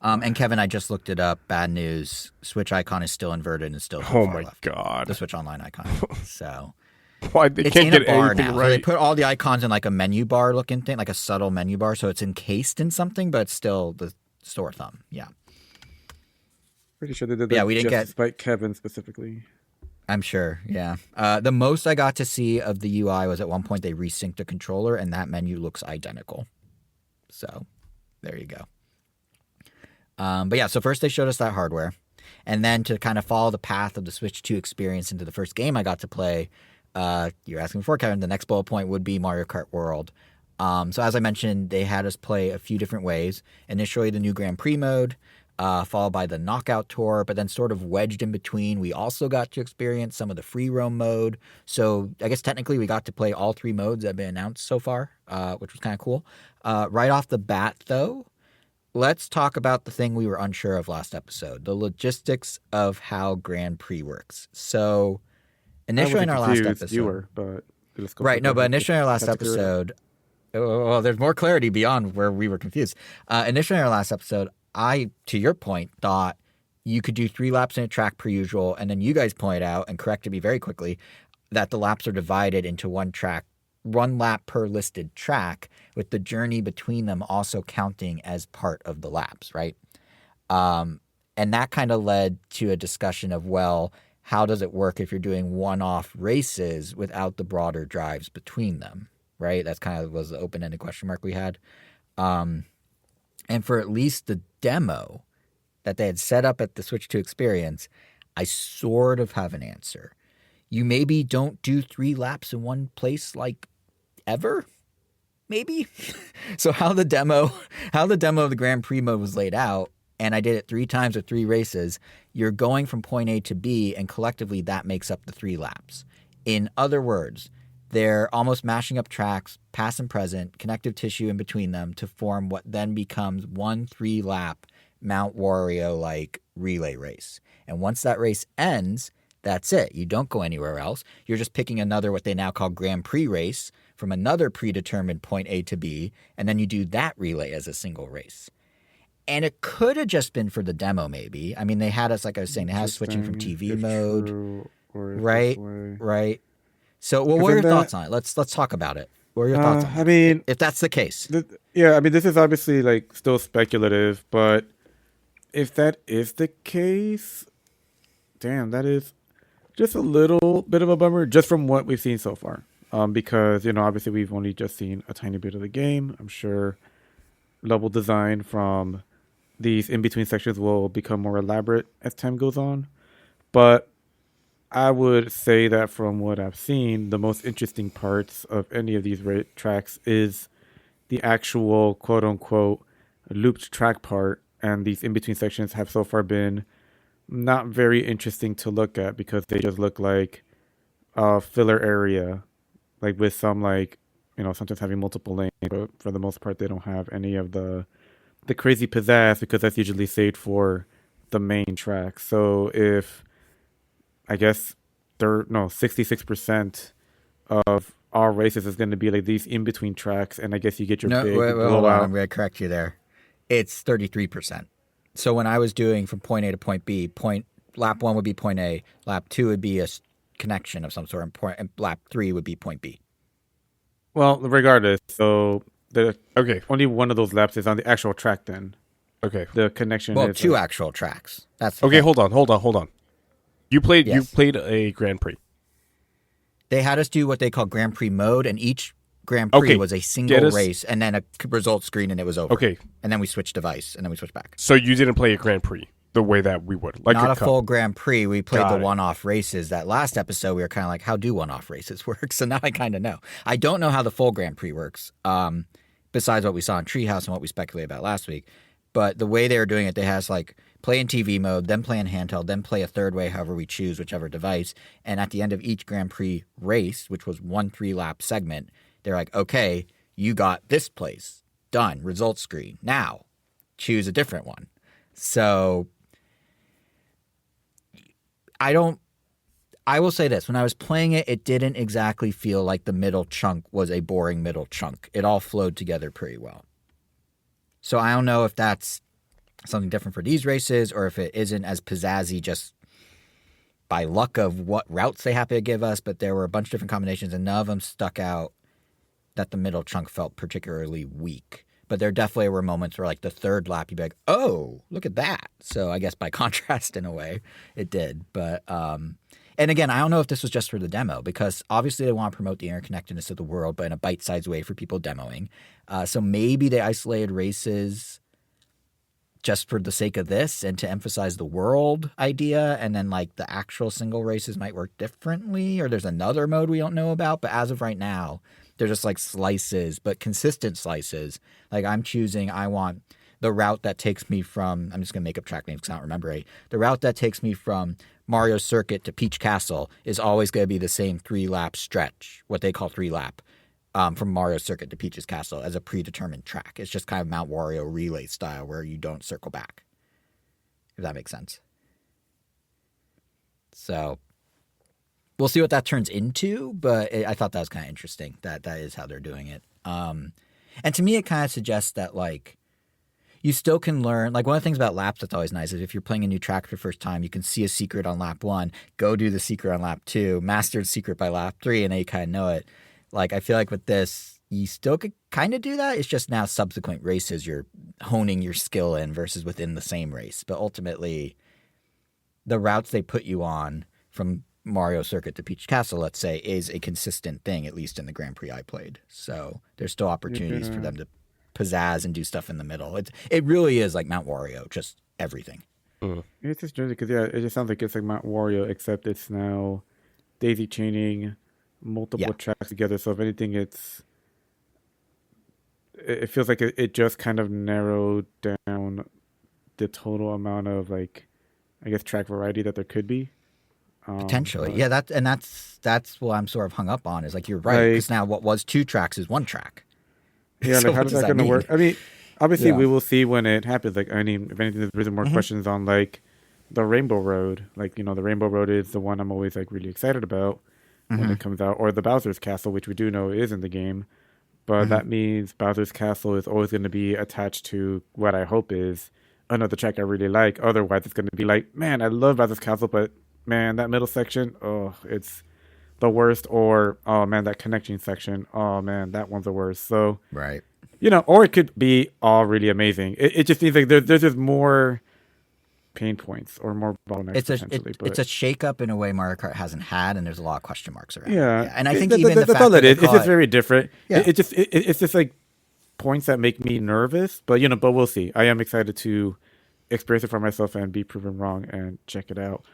And Kevin, I just looked it up. Bad news. Switch icon is still inverted and still. Oh my god. The Switch Online icon. So. Why they can't get anything now. right? So they put all the icons in like a menu bar looking thing, like a subtle menu bar, so it's encased in something, but it's still the store thumb. Yeah. Pretty sure they did that. Yeah, we didn't get despite Kevin specifically. I'm sure. Yeah. The most I got to see of the UI was at one point they resynced the controller, and that menu looks identical. So there you go. But yeah, so first they showed us that hardware, and then to kind of follow the path of the Switch 2 experience into the first game I got to play. You're asking before, Kevin, the next bullet point would be Mario Kart World. So as I mentioned, they had us play a few different ways. Initially, the new Grand Prix mode, followed by the Knockout Tour, but then sort of wedged in between, we also got to experience some of the free roam mode. So I guess technically we got to play all three modes that have been announced so far, which was kind of cool. Right off the bat, though, let's talk about the thing we were unsure of last episode, the logistics of how Grand Prix works. So initially in our last episode, but initially in our last episode, well, there's more clarity beyond where we were confused. Initially in our last episode, I, to your point, thought you could do 3 laps in a track per usual, and then you guys pointed out and corrected me very quickly that the laps are divided into one lap per listed track, with the journey between them also counting as part of the laps, right? And that kind of led to a discussion of, well, how does it work if you're doing one-off races without the broader drives between them, right? That's kind of was the open-ended question mark we had. And for at least the demo that they had set up at the Switch 2 experience, I sort of have an answer. You maybe don't do 3 laps in one place like ever, maybe? So how the demo of the Grand Prix mode was laid out, and I did it 3 times with 3 races, you're going from point A to B, and collectively that makes up the 3 laps. In other words, they're almost mashing up tracks, past and present, connective tissue in between them to form what then becomes one 3-lap Mount Wario-like relay race. And once that race ends, That's it. You don't go anywhere else. You're just picking another, what they now call Grand Prix race from another predetermined point A to B, and then you do that relay as a single race. And it could have just been for the demo, maybe. I mean, they had us, like I was saying, they had us switching from TV mode. Right. So, well, what are your thoughts on it? Let's talk about it. What are your thoughts on it? I mean, if that's the case. This is obviously like still speculative, but if that is the case, damn, that is just a little bit of a bummer, just from what we've seen so far. Because, obviously we've only just seen a tiny bit of the game. I'm sure level design from these in-between sections will become more elaborate as time goes on. But I would say that from what I've seen, the most interesting parts of any of these tracks is the actual quote-unquote looped track part. And these in-between sections have so far been not very interesting to look at because they just look like a filler area, like with some sometimes having multiple lanes, but for the most part they don't have any of the crazy pizzazz because that's usually saved for the main track. So if I guess 66% of all races is going to be like these in-between tracks, and I guess you get your big blowout. Hold on, I'm going to correct you there. It's 33%. So when I was doing from point A to point B, lap 1 would be point A, lap 2 would be a connection of some sort, and lap 3 would be point B. Well, regardless, so only one of those laps is on the actual track then. Okay. The connection is... Well, 2 actual tracks. That's okay, hold on. You played a Grand Prix. They had us do what they call Grand Prix mode, and each Grand Prix was a single race and then a result screen, and it was over. Okay. And then we switched device, and then we switched back. So you didn't play a Grand Prix the way that we would. Like not a full Grand Prix. We played the one-off races. That last episode, we were kind of like, how do one-off races work? So now I kind of know. I don't know how the full Grand Prix works, besides what we saw in Treehouse and what we speculated about last week. But the way they were doing it, they had us like play in TV mode, then play in handheld, then play a third way, however we choose, whichever device. And at the end of each Grand Prix race, which was 1 3-lap segment, they're like, okay, you got this place. Done. Result screen. Now, choose a different one. So, I will say this. When I was playing it, it didn't exactly feel like the middle chunk was a boring middle chunk. It all flowed together pretty well. So, I don't know if that's something different for these races or if it isn't as pizzazzy just by luck of what routes they happen to give us, but there were a bunch of different combinations and none of them stuck out that the middle chunk felt particularly weak. But there definitely were moments where, like, the third lap, you'd be like, oh, look at that. So I guess by contrast, in a way, it did. But, and again, I don't know if this was just for the demo, because obviously they want to promote the interconnectedness of the world, but in a bite-sized way for people demoing. So maybe they isolated races just for the sake of this and to emphasize the world idea, and then, like, the actual single races might work differently, or there's another mode we don't know about. But as of right now, they're just like slices, but consistent slices. Like I'm choosing, I want the route that takes me from, I'm just going to make up track names because I don't remember it. The route that takes me from Mario Circuit to Peach Castle is always going to be the same 3-lap stretch, what they call 3-lap, from Mario Circuit to Peach's Castle as a predetermined track. It's just kind of Mount Wario relay style where you don't circle back, if that makes sense. So we'll see what that turns into, but I thought that was kind of interesting that is how they're doing it. And to me, it kind of suggests that, like, you still can learn. Like, one of the things about laps that's always nice is if you're playing a new track for the first time, you can see a secret on lap 1, go do the secret on lap 2, master the secret by lap 3, and then you kind of know it. Like, I feel like with this, you still could kind of do that. It's just now subsequent races you're honing your skill in versus within the same race. But ultimately, the routes they put you on from Mario Circuit to Peach Castle, let's say, is a consistent thing, at least in the Grand Prix I played. So there's still opportunities for them to pizzazz and do stuff in the middle. It really is like Mount Wario, just everything. It's just interesting because it just sounds like it's like Mount Wario, except it's now daisy chaining multiple tracks together. So if anything, it feels like it just kind of narrowed down the total amount of, like, I guess, track variety that there could be. Potentially. Yeah, that's what I'm sort of hung up on, is like, you're right, because now what was 2 tracks is 1 track. Yeah, So like, how does that going to work? I mean, obviously we will see when it happens. Like, I mean, if anything, there's more questions on, like, the Rainbow Road. Like, the Rainbow Road is the one I'm always like really excited about when Mm-hmm. it comes out, or the Bowser's Castle, which we do know is in the game. But Mm-hmm. that means Bowser's Castle is always going to be attached to what I hope is another track I really like. Otherwise, it's going to be like, man, I love Bowser's Castle, but man, that middle section, oh, it's the worst. Or, oh man, that connection section, oh man, that one's the worst. So, Right. or it could be all really amazing. It just seems like there's just more pain points or more bottlenecks potentially. It's But a shakeup in a way Mario Kart hasn't had, and there's a lot of question marks around it. yeah, Yeah, and I think even the that's all fact that it they is. It's call just it, very different. yeah, It's just like points that make me nervous. But but we'll see. I am excited to experience it for myself and be proven wrong and check it out.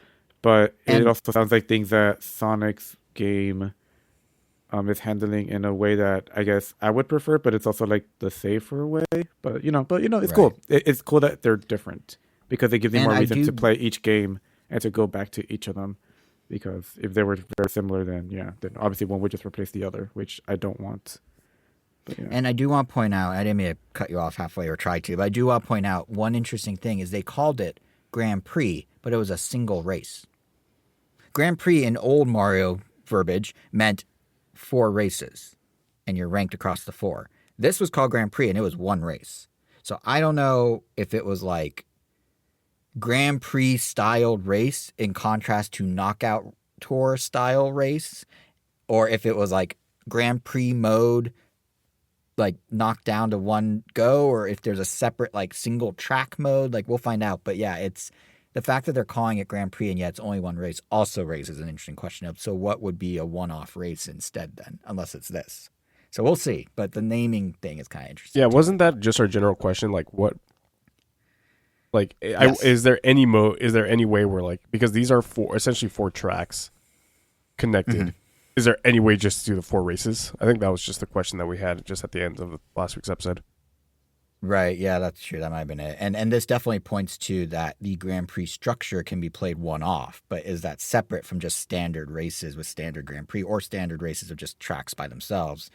But it and also sounds like things that Sonic's game is handling in a way that I guess I would prefer, but it's also like the safer way. But it's right, cool. It's cool that they're different because it gives me and more I reason to do, play each game and to go back to each of them. Because if they were very similar, then then obviously one would just replace the other, which I don't want. But yeah. and I do want to point out. I didn't mean to cut you off halfway or try to, but I do want to point out one interesting thing is they called it Grand Prix, but it was a single race. Grand Prix in old Mario verbiage meant 4 races, and you're ranked across the 4. This was called Grand Prix, and it was 1 race. So I don't know if it was like Grand Prix styled race in contrast to knockout tour style race, or if it was like Grand Prix mode, like knocked down to 1 go, or if there's a separate like single track mode. Like we'll find out. But yeah, it's the fact that they're calling it Grand Prix and yet it's only 1 race also raises an interesting question of so what would be a one-off race instead then, unless it's this. So we'll see. But the naming thing is kind of interesting. Yeah, too. wasn't that just our general question? Like, what? Like, Yes. is there any Is there any way where because these are essentially 4 tracks connected? Mm-hmm. Is there any way just to do the 4 races? I think that was just the question that we had just at the end of last week's episode. Right, yeah, that's true. That might have been it. And this definitely points to that the Grand Prix structure can be played one-off, but is that separate from just standard races with standard Grand Prix or standard races of just tracks by themselves?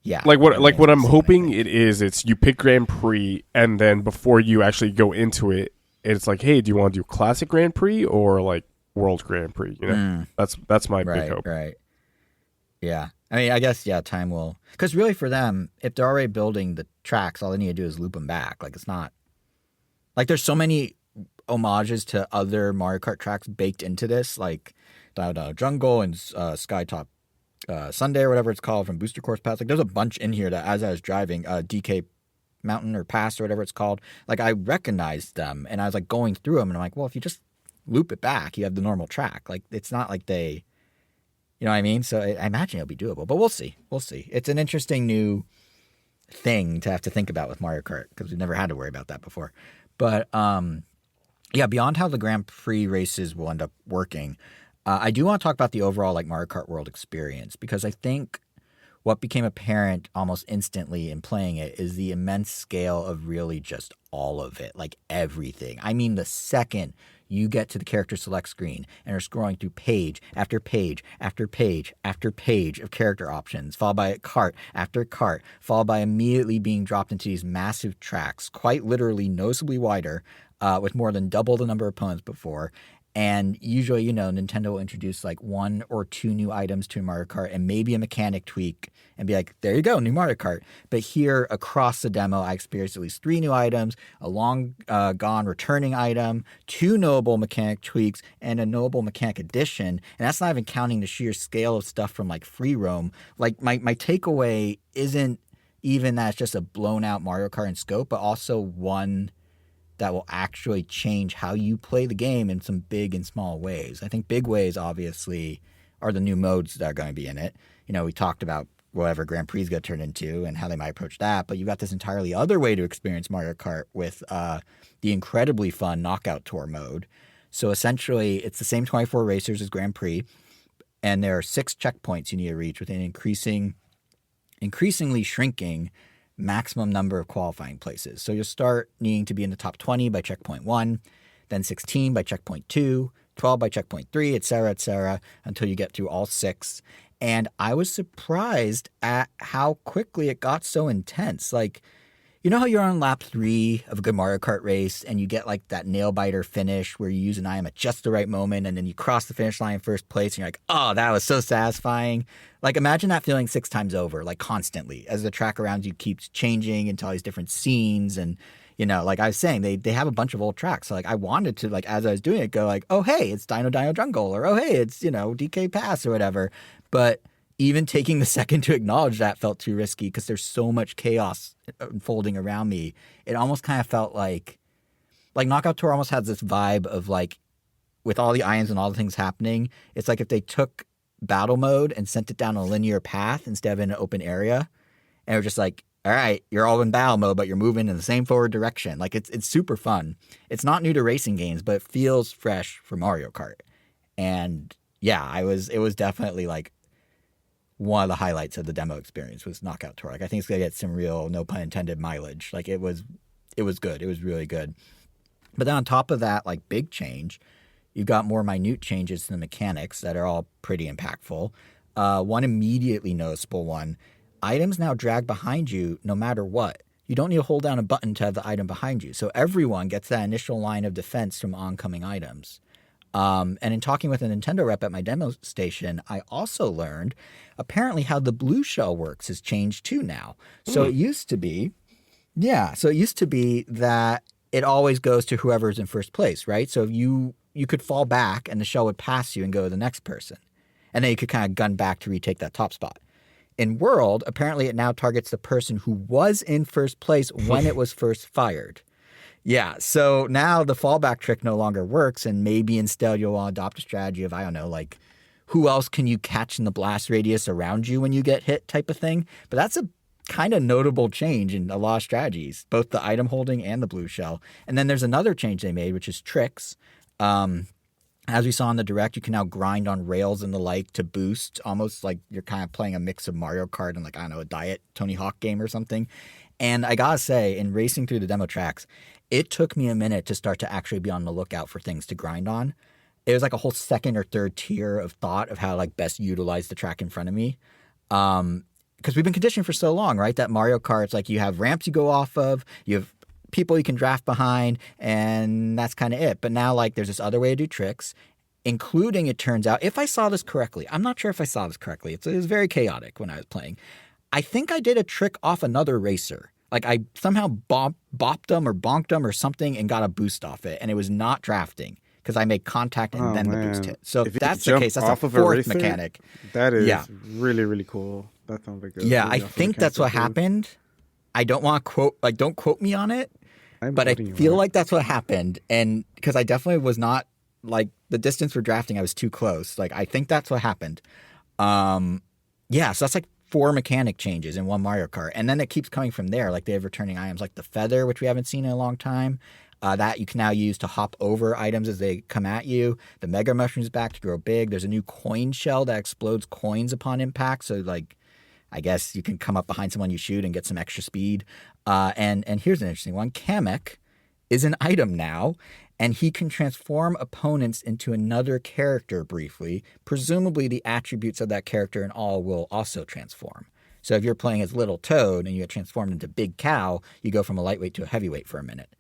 Yeah. Like what remains I'm to be seen, I hoping think. it is, it's you pick Grand Prix and then before you actually go into it, it's like, hey, do you want to do Classic Grand Prix or like World Grand Prix? That's my big Right, hope. right. Yeah. I mean, I guess, yeah, time will... Because really for them, if they're already building the tracks, all they need to do is loop them back. Like, it's not... Like, there's so many homages to other Mario Kart tracks baked into this, like the Jungle and Skytop Sunday or whatever it's called from Booster Course Pass. Like, there's a bunch in here that as I was driving, DK Mountain or Pass or whatever it's called, like, I recognized them, and I was, like, going through them, and I'm like, well, if you just loop it back, you have the normal track. Like, it's not like they... You know what I mean? So I imagine it'll be doable, but we'll see. We'll see. It's an interesting new thing to have to think about with Mario Kart because we've never had to worry about that before. But yeah, beyond how the Grand Prix races will end up working, I do want to talk about the overall like Mario Kart World experience because I think what became apparent almost instantly in playing it is the immense scale of really just all of it, like everything. I mean, the second you get to the character select screen and are scrolling through page after page after page after page of character options, followed by cart after cart, followed by immediately being dropped into these massive tracks, quite literally noticeably wider, with more than double the number of opponents before. And usually, Nintendo will introduce like 1 or 2 new items to Mario Kart and maybe a mechanic tweak and be like, there you go, new Mario Kart. But here across the demo, I experienced at least 3 new items, a long gone returning item, 2 knowable mechanic tweaks, and a knowable mechanic addition. And that's not even counting the sheer scale of stuff from like free roam. Like my takeaway isn't even that it's just a blown out Mario Kart in scope, but also one that will actually change how you play the game in some big and small ways. I think big ways, obviously, are the new modes that are going to be in it. We talked about whatever Grand Prix is going to turn into and how they might approach that, but you've got this entirely other way to experience Mario Kart with the incredibly fun Knockout Tour mode. So essentially, it's the same 24 racers as Grand Prix, and there are 6 checkpoints you need to reach with an increasingly shrinking maximum number of qualifying places. So you'll start needing to be in the top 20 by checkpoint 1, then 16 by checkpoint 2, 12 by checkpoint 3, etc., until you get through all 6. And I was surprised at how quickly it got so intense. Like, You know how you're on lap 3 of a good Mario Kart race and you get like that nail biter finish where you use an item at just the right moment and then you cross the finish line in first place and you're like, oh, that was so satisfying. Like imagine that feeling 6 times over, like constantly as the track around you keeps changing into all these different scenes. And, you know, like I was saying, they have a bunch of old tracks. So like I wanted to, like, as I was doing it, go like, oh, hey, it's Dino Dino Jungle, or oh, hey, it's, you know, DK Pass or whatever. But even taking the second to acknowledge that felt too risky because there's so much chaos unfolding around me. It almost kind of felt like Knockout Tour almost has this vibe of like, with all the items and all the things happening, it's like if they took battle mode and sent it down a linear path instead of in an open area, and it was just like, all right, you're all in battle mode, but you're moving in the same forward direction. Like it's super fun. It's not new to racing games, but it feels fresh for Mario Kart. And yeah, it was definitely like one of the highlights of the demo experience was Knockout Tour. Like I think it's gonna get some real, no pun intended, mileage. Like it was good. It was really good. But then on top of that, like big change, you've got more minute changes to the mechanics that are all pretty impactful. One immediately noticeable one: items now drag behind you no matter what. You don't need to hold down a button to have the item behind you. So everyone gets that initial line of defense from oncoming items. And in talking with a Nintendo rep at my demo station, I also learned apparently how the blue shell works has changed too now. So it used to be, that it always goes to whoever's in first place, right? So you could fall back and the shell would pass you and go to the next person. And then you could kind of gun back to retake that top spot. In World, apparently it now targets the person who was in first place when it was first fired. Yeah, so now the fallback trick no longer works, and maybe instead you'll adopt a strategy of, I don't know, like, who else can you catch in the blast radius around you when you get hit type of thing. But that's a kind of notable change in a lot of strategies, both the item holding and the blue shell. And then there's another change they made, which is tricks. As we saw in the Direct, you can now grind on rails and the like to boost, almost like you're kind of playing a mix of Mario Kart and like, I don't know, a Diet Tony Hawk game or something. And I gotta say, in racing through the demo tracks, it took me a minute to start to actually be on the lookout for things to grind on. It was like a whole second or third tier of thought of how like best utilize the track in front of me. Because we've been conditioned for so long, right? That Mario Kart's like you have ramps you go off of, you have people you can draft behind, and that's kind of it. But now like there's this other way to do tricks, including, it turns out, if I saw this correctly, I'm not sure if I saw this correctly. It was very chaotic when I was playing. I think I did a trick off another racer. Like I somehow bopped them or bonked them or something and got a boost off it. And it was not drafting because I made contact and then the boost hit. So if that's the case, that's a fourth mechanic. That is really, really cool. That sounds like a I think that's what happened. I don't want to quote, like, don't quote me on it, but I feel like that's what happened. And because I definitely was not, like, the distance for drafting, I was too close. Like, I think that's what happened. So that's like 4 mechanic changes in one Mario Kart. And then it keeps coming from there. Like, they have returning items like the feather, which we haven't seen in a long time. That you can now use to hop over items as they come at you. The Mega Mushroom's back to grow big. There's a new coin shell that explodes coins upon impact. So, like, I guess you can come up behind someone you shoot and get some extra speed. And here's an interesting one. Kamek is an item now, and he can transform opponents into another character briefly. Presumably the attributes of that character and all will also transform. So if you're playing as Little Toad and you get transformed into Big Cow, you go from a lightweight to a heavyweight for a minute.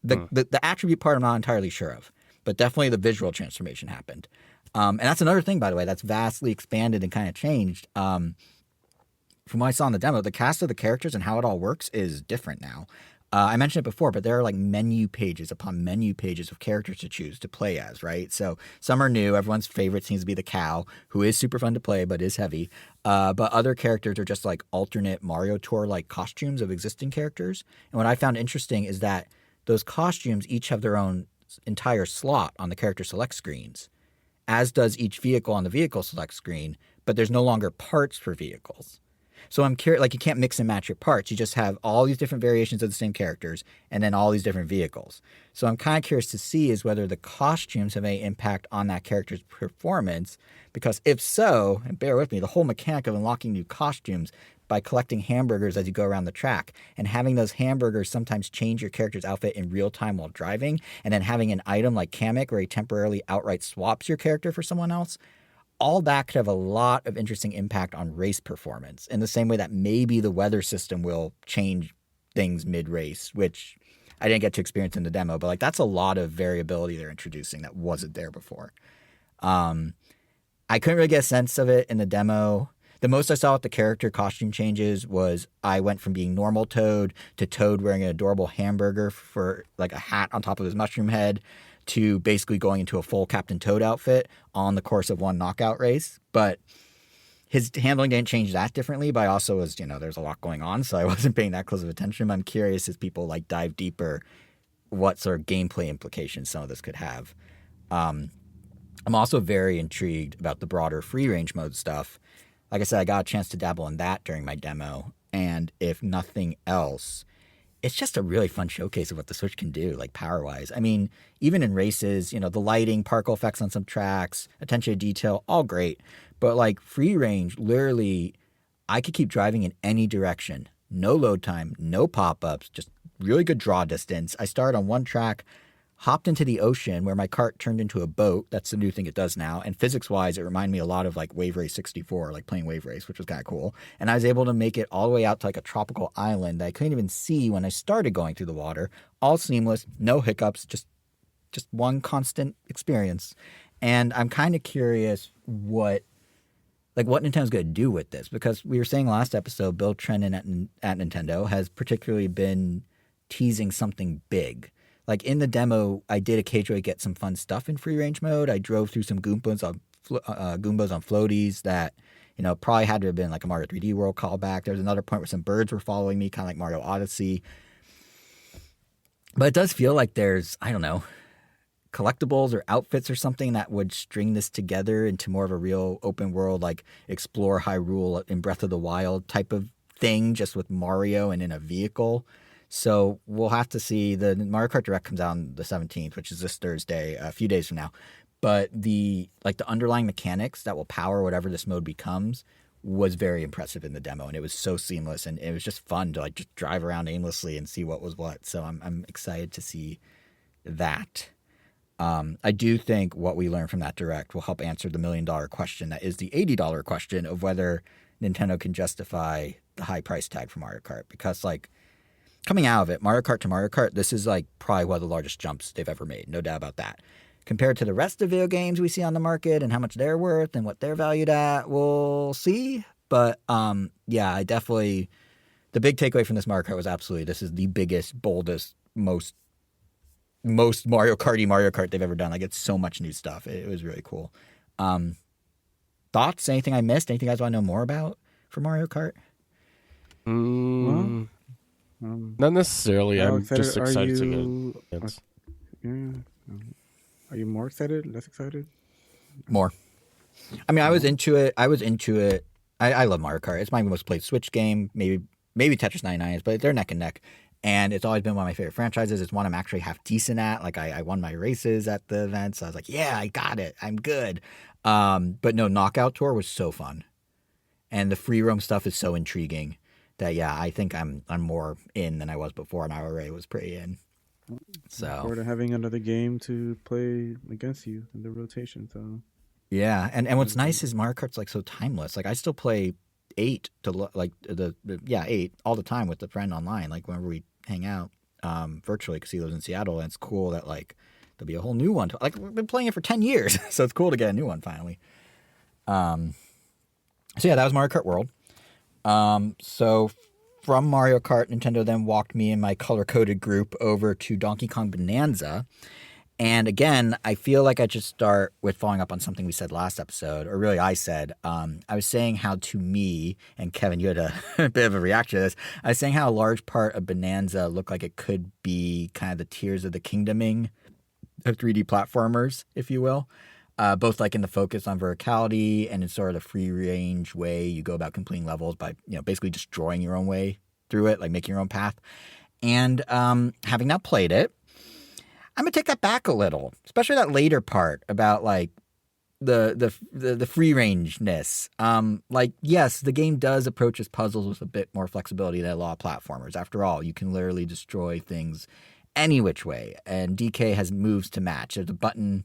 The attribute part I'm not entirely sure of, but definitely the visual transformation happened. And that's another thing, by the way, that's vastly expanded and kind of changed. From what I saw in the demo, the cast of the characters and how it all works is different now. I mentioned it before, but there are like menu pages upon menu pages of characters to choose to play as, right? So some are new. Everyone's favorite seems to be the cow, who is super fun to play but is heavy. But other characters are just like alternate Mario Tour-like costumes of existing characters. And what I found interesting is that those costumes each have their own entire slot on the character select screens, as does each vehicle on the vehicle select screen, but there's no longer parts for vehicles. So I'm curious, like, you can't mix and match your parts. You just have all these different variations of the same characters and then all these different vehicles. So I'm kind of curious to see is whether the costumes have any impact on that character's performance, because if so, and bear with me, the whole mechanic of unlocking new costumes by collecting hamburgers as you go around the track and having those hamburgers sometimes change your character's outfit in real time while driving, and then having an item like Kamek where he temporarily outright swaps your character for someone else, all that could have a lot of interesting impact on race performance in the same way that maybe the weather system will change things mid-race, which I didn't get to experience in the demo, but like that's a lot of variability they're introducing that wasn't there before. I couldn't really get a sense of it in the demo. The most I saw with the character costume changes was I went from being normal Toad to Toad wearing an adorable hamburger for like a hat on top of his mushroom head to basically going into a full Captain Toad outfit on the course of one knockout race. But his handling didn't change that differently, but I also was, there's a lot going on, so I wasn't paying that close of attention. I'm curious as people like dive deeper what sort of gameplay implications some of this could have. I'm also very intrigued about the broader free range mode stuff. Like I said, I got a chance to dabble in that during my demo, and if nothing else, it's just a really fun showcase of what the Switch can do, like power-wise. I mean, even in races, the lighting, particle effects on some tracks, attention to detail, all great. But like free range, literally, I could keep driving in any direction. No load time, no pop-ups, just really good draw distance. I started on one track, hopped into the ocean where my cart turned into a boat. That's the new thing it does now. And physics-wise, it reminded me a lot of like Wave Race 64, like playing Wave Race, which was kind of cool. And I was able to make it all the way out to like a tropical island that I couldn't even see when I started going through the water. All seamless, no hiccups, just one constant experience. And I'm kind of curious what Nintendo's going to do with this, because we were saying last episode, Bill Trinen at Nintendo has particularly been teasing something big. Like in the demo, I did occasionally get some fun stuff in free range mode. I drove through some Goombas on floaties that, probably had to have been like a Mario 3D World callback. There's another point where some birds were following me, kind of like Mario Odyssey. But it does feel like there's, I don't know, collectibles or outfits or something that would string this together into more of a real open world, like explore Hyrule in Breath of the Wild type of thing, just with Mario and in a vehicle. So we'll have to see. The Mario Kart Direct comes out on the 17th, which is this Thursday, a few days from now. But the underlying mechanics that will power whatever this mode becomes was very impressive in the demo, and it was so seamless, and it was just fun to like just drive around aimlessly and see what was what. So I'm excited to see that. I do think what we learned from that Direct will help answer the $1 million question that is the $80 question of whether Nintendo can justify the high price tag for Mario Kart, because like coming out of it, Mario Kart to Mario Kart, this is like probably one of the largest jumps they've ever made. No doubt about that. Compared to the rest of video games we see on the market and how much they're worth and what they're valued at, we'll see. But yeah, I definitely, the big takeaway from this Mario Kart was absolutely this is the biggest, boldest, most Mario Kart they've ever done. Like it's so much new stuff. It was really cool. Thoughts? Anything I missed? Anything you guys want to know more about for Mario Kart? Well, not necessarily. I'm just excited to get. Are you more excited? Less excited? More. I mean, I was into it. I love Mario Kart. It's my most played Switch game. Maybe Tetris 99 is, but they're neck and neck. And it's always been one of my favorite franchises. It's one I'm actually half decent at. Like I won my races at the event, so I was like, yeah, I got it. I'm good. But no, Knockout Tour was so fun, and the free roam stuff is so intriguing that yeah, I think I'm more in than I was before, and I already was pretty in. So look forward to having another game to play against you in the rotation. So yeah, and what's nice is Mario Kart's like so timeless. Like I still play 8 to like the 8 all the time with a friend online. Like whenever we hang out virtually, because he lives in Seattle, and it's cool that like there'll be a whole new one. Like we've been playing it for 10 years, so it's cool to get a new one finally. So yeah, that was Mario Kart World. So from Mario Kart, Nintendo then walked me and my color-coded group over to Donkey Kong Bonanza. And again, I feel like I should start with following up on something we said last episode, or really I said. I was saying how to me, and Kevin, you had a bit of a reaction to this. I was saying how a large part of Bonanza looked like it could be kind of the Tears of the Kingdoming of 3D platformers, if you will. Both like in the focus on verticality and in sort of the free range way you go about completing levels by, basically destroying your own way through it, like making your own path. And having not played it, I'm gonna take that back a little, especially that later part about like the free rangeness. Like yes, the game does approach its puzzles with a bit more flexibility than a lot of platformers. After all, you can literally destroy things any which way, and DK has moves to match. There's a button.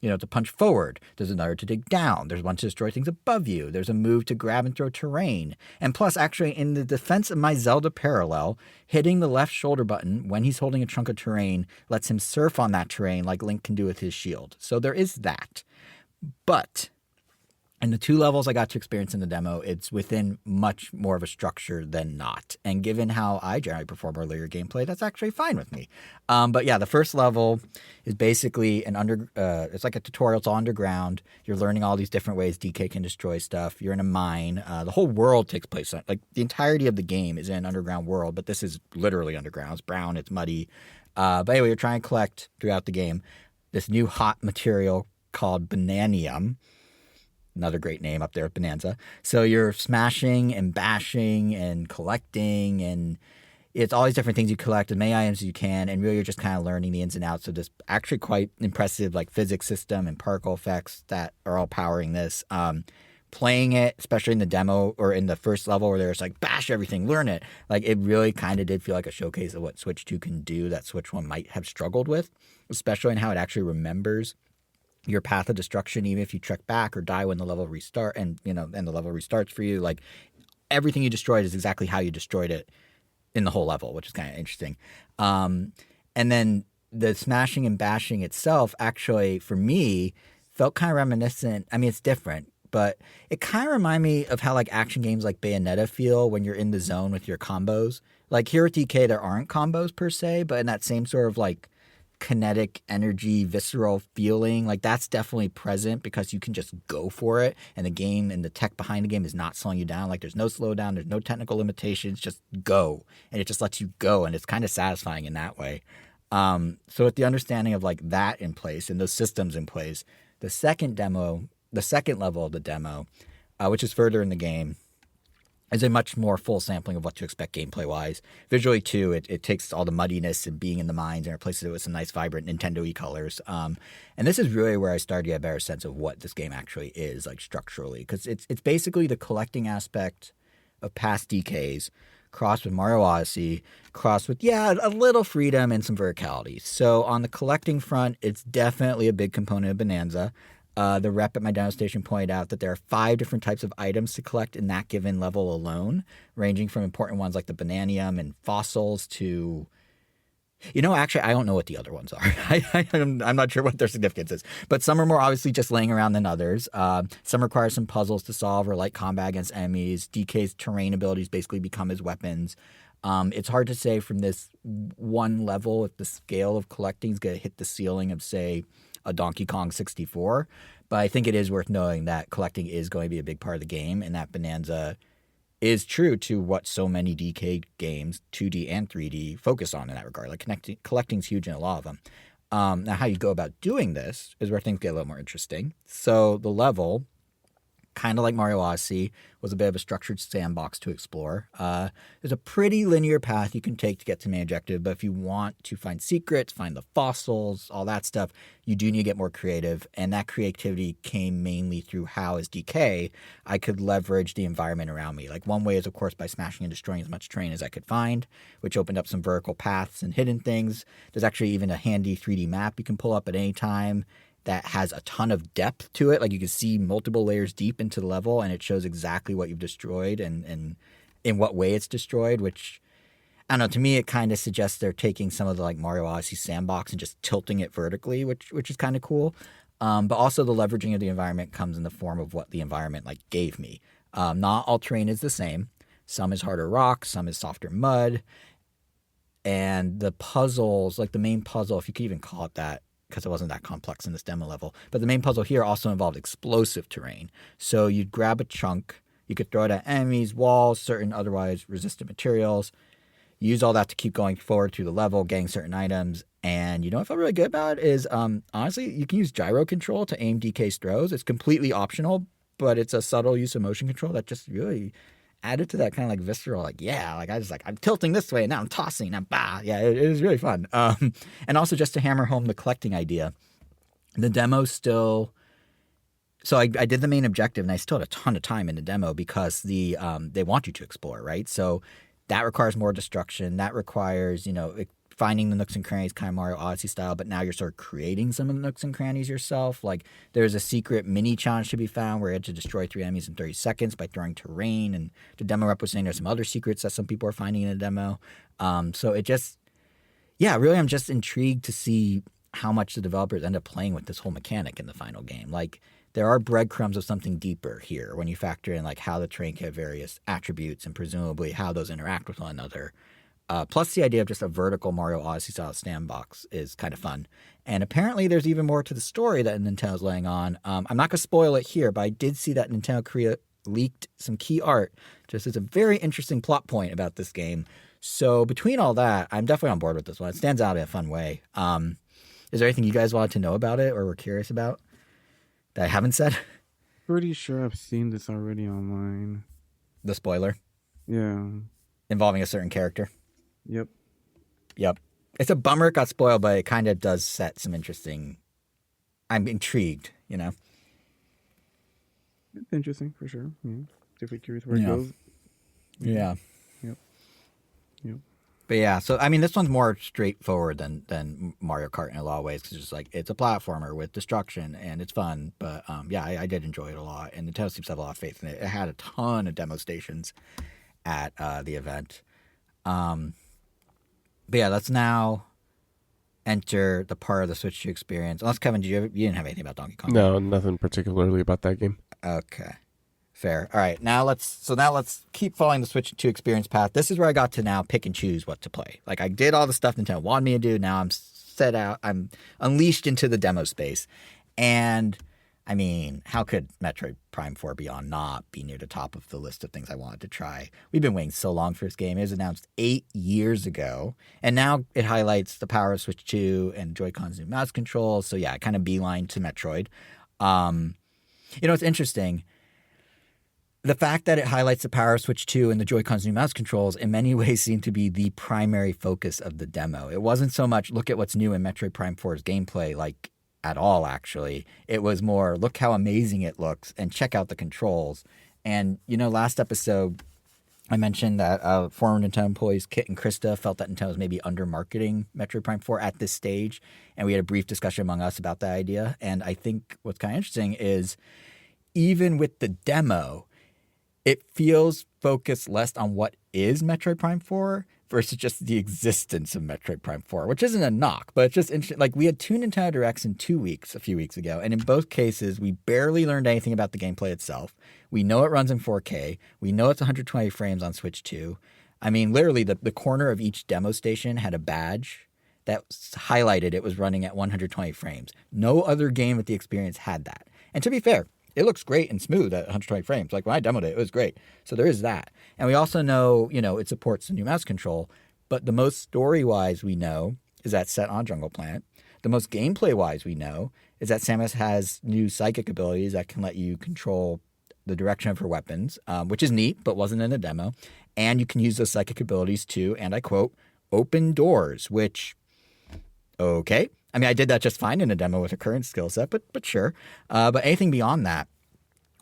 to punch forward. There's another to dig down. There's one to destroy things above you. There's a move to grab and throw terrain. And plus, actually, in the defense of my Zelda parallel, hitting the left shoulder button when he's holding a chunk of terrain lets him surf on that terrain like Link can do with his shield. So there is that. But in the 2 levels I got to experience in the demo, it's within much more of a structure than not. And given how I generally perform earlier gameplay, that's actually fine with me. But yeah, the first level is basically it's like a tutorial. It's all underground. You're learning all these different ways DK can destroy stuff. You're in a mine. The whole world takes place. Like the entirety of the game is in an underground world, but this is literally underground. It's brown. It's muddy. But anyway, you're trying to collect throughout the game this new hot material called Bananium. Another great name up there at Bananza. So you're smashing and bashing and collecting, and it's all these different things you collect, as many items as you can, and really you're just kind of learning the ins and outs of this actually quite impressive like physics system and particle effects that are all powering this. Playing it, especially in the demo or in the first level where there's like bash everything, learn it. Like it really kind of did feel like a showcase of what Switch 2 can do that Switch 1 might have struggled with, especially in how it actually remembers your path of destruction, even if you trek back or die when the level restart and the level restarts for you. Like everything you destroyed is exactly how you destroyed it in the whole level, which is kind of interesting. And then the smashing and bashing itself actually, for me, felt kind of reminiscent. I mean, it's different, but it kind of reminded me of how like action games like Bayonetta feel when you're in the zone with your combos. Like here at DK, there aren't combos per se, but in that same sort of like kinetic energy, visceral feeling, like that's definitely present because you can just go for it, and the game and the tech behind the game is not slowing you down. Like there's no slowdown, there's no technical limitations, just go, and it just lets you go, and it's kind of satisfying in that way. So with the understanding of like that in place and those systems in place, the second level of the demo, which is further in the game, is a much more full sampling of what to expect gameplay-wise. Visually, too, it takes all the muddiness and being in the mines and replaces it with some nice, vibrant Nintendo-y colors. And this is really where I started to get a better sense of what this game actually is, like, structurally. Because it's basically the collecting aspect of past DKs, crossed with Mario Odyssey, crossed with, a little freedom and some verticality. So on the collecting front, it's definitely a big component of Bananza. The rep at my demo station pointed out that there are 5 different types of items to collect in that given level alone, ranging from important ones like the Bananium and fossils to... actually, I don't know what the other ones are. I'm not sure what their significance is. But some are more obviously just laying around than others. Some require some puzzles to solve or light combat against enemies. DK's terrain abilities basically become his weapons. It's hard to say from this one level if the scale of collecting is going to hit the ceiling of, say, a Donkey Kong 64, but I think it is worth knowing that collecting is going to be a big part of the game, and that Bananza is true to what so many DK games, 2D and 3D, focus on in that regard. Like collecting is huge in a lot of them. Now, how you go about doing this is where things get a little more interesting. So the level, kind of like Mario Odyssey, was a bit of a structured sandbox to explore. There's a pretty linear path you can take to get to the main objective, but if you want to find secrets, find the fossils, all that stuff, you do need to get more creative, and that creativity came mainly through how, as DK, I could leverage the environment around me. Like one way is, of course, by smashing and destroying as much terrain as I could find, which opened up some vertical paths and hidden things. There's actually even a handy 3D map you can pull up at any time that has a ton of depth to it. Like you can see multiple layers deep into the level, and it shows exactly what you've destroyed and in what way it's destroyed, which, I don't know, to me it kind of suggests they're taking some of the like Mario Odyssey sandbox and just tilting it vertically, which is kind of cool. But also the leveraging of the environment comes in the form of what the environment like gave me. Not all terrain is the same. Some is harder rock, some is softer mud. And the puzzles, like the main puzzle, if you could even call it that, because it wasn't that complex in this demo level. But the main puzzle here also involved explosive terrain. So you'd grab a chunk, you could throw it at enemies, walls, certain otherwise resistant materials, use all that to keep going forward through the level, getting certain items. And what I felt really good about is, honestly, you can use gyro control to aim DK's throws. It's completely optional, but it's a subtle use of motion control that just really added to that kind of like visceral, like, I'm tilting this way, and now I'm tossing, and it was really fun. And also just to hammer home the collecting idea, the demo still, so I did the main objective, and I still had a ton of time in the demo because they want you to explore, right? So that requires more destruction. That requires, finding the nooks and crannies kind of Mario Odyssey style, but now you're sort of creating some of the nooks and crannies yourself. Like there's a secret mini challenge to be found where you had to destroy 3 enemies in 30 seconds by throwing terrain, and the demo rep was saying there's some other secrets that some people are finding in the demo. So it just, yeah, really I'm just intrigued to see how much the developers end up playing with this whole mechanic in the final game. Like there are breadcrumbs of something deeper here when you factor in like how the terrain can have various attributes and presumably how those interact with one another. Plus the idea of just a vertical Mario Odyssey style sandbox is kind of fun. And apparently there's even more to the story that Nintendo's laying on. I'm not going to spoil it here, but I did see that Nintendo Korea leaked some key art just as a very interesting plot point about this game. So between all that, I'm definitely on board with this one. It stands out in a fun way. Is there anything you guys wanted to know about it or were curious about that I haven't said? Pretty sure I've seen this already online. The spoiler Yeah. involving a certain character. Yep. It's a bummer it got spoiled, but it kind of does set some interesting... I'm intrigued, you know? It's interesting for sure. Yeah. Definitely curious where it goes. Yeah. Yep. But yeah, so I mean, this one's more straightforward than Mario Kart in a lot of ways, because it's like it's a platformer with destruction and it's fun. But yeah, I did enjoy it a lot, and Nintendo seems to have a lot of faith in it. It had a ton of demo stations at the event. But yeah, let's now enter the part of the Switch 2 experience. Unless Kevin, you didn't have anything about Donkey Kong? No, nothing particularly about that game. Okay. Fair. All right. Now let's keep following the Switch 2 experience path. This is where I got to now pick and choose what to play. Like I did all the stuff Nintendo wanted me to do. Now I'm set out. I'm unleashed into the demo space. And I mean, how could Metroid Prime 4 Beyond not be near the top of the list of things I wanted to try? We've been waiting so long for this game. It was announced 8 years ago. And now it highlights the power of Switch 2 and Joy-Con's new mouse controls. So yeah, I kind of beeline to Metroid. You know, it's interesting. The fact that it highlights the power of Switch 2 and the Joy-Con's new mouse controls in many ways seemed to be the primary focus of the demo. It wasn't so much look at what's new in Metroid Prime 4's gameplay, like at all, actually. It was more look how amazing it looks and check out the controls. And, you know, last episode, I mentioned that former Nintendo employees Kit and Krista felt that Nintendo was maybe under-marketing Metroid Prime 4 at this stage. And we had a brief discussion among us about that idea. And I think what's kind of interesting is even with the demo, it feels focused less on what is Metroid Prime 4 versus just the existence of Metroid Prime 4, which isn't a knock, but it's just interesting. Like, we had 2 Nintendo Directs in 2 weeks, a few weeks ago, and in both cases, we barely learned anything about the gameplay itself. We know it runs in 4K. We know it's 120 frames on Switch 2. I mean, literally, the corner of each demo station had a badge that highlighted it was running at 120 frames. No other game with the experience had that. And to be fair, it looks great and smooth at 120 frames. Like when I demoed it, it was great. So there is that. And we also know, you know, it supports the new mouse control. But the most story-wise we know is that set on Jungle Planet. The most gameplay-wise we know is that Samus has new psychic abilities that can let you control the direction of her weapons, which is neat, but wasn't in the demo. And you can use those psychic abilities to, and I quote, open doors, which, okay. I mean, I did that just fine in a demo with a current skill set, but sure. But anything beyond that,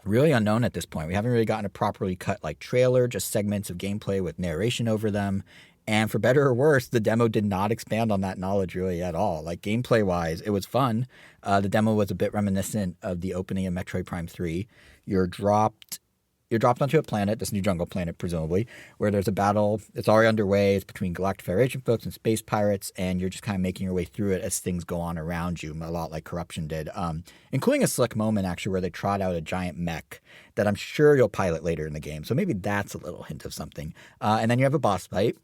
really unknown at this point. We haven't really gotten a properly cut like trailer, just segments of gameplay with narration over them. And for better or worse, the demo did not expand on that knowledge really at all. Like gameplay-wise, it was fun. The demo was a bit reminiscent of the opening of Metroid Prime 3. You're dropped onto a planet, this new jungle planet, presumably, where there's a battle. It's already underway. It's between Galactic Federation folks and space pirates, and you're just kind of making your way through it as things go on around you, a lot like Corruption did, including a slick moment, actually, where they trot out a giant mech that I'm sure you'll pilot later in the game. So maybe that's a little hint of something. And then you have a boss fight,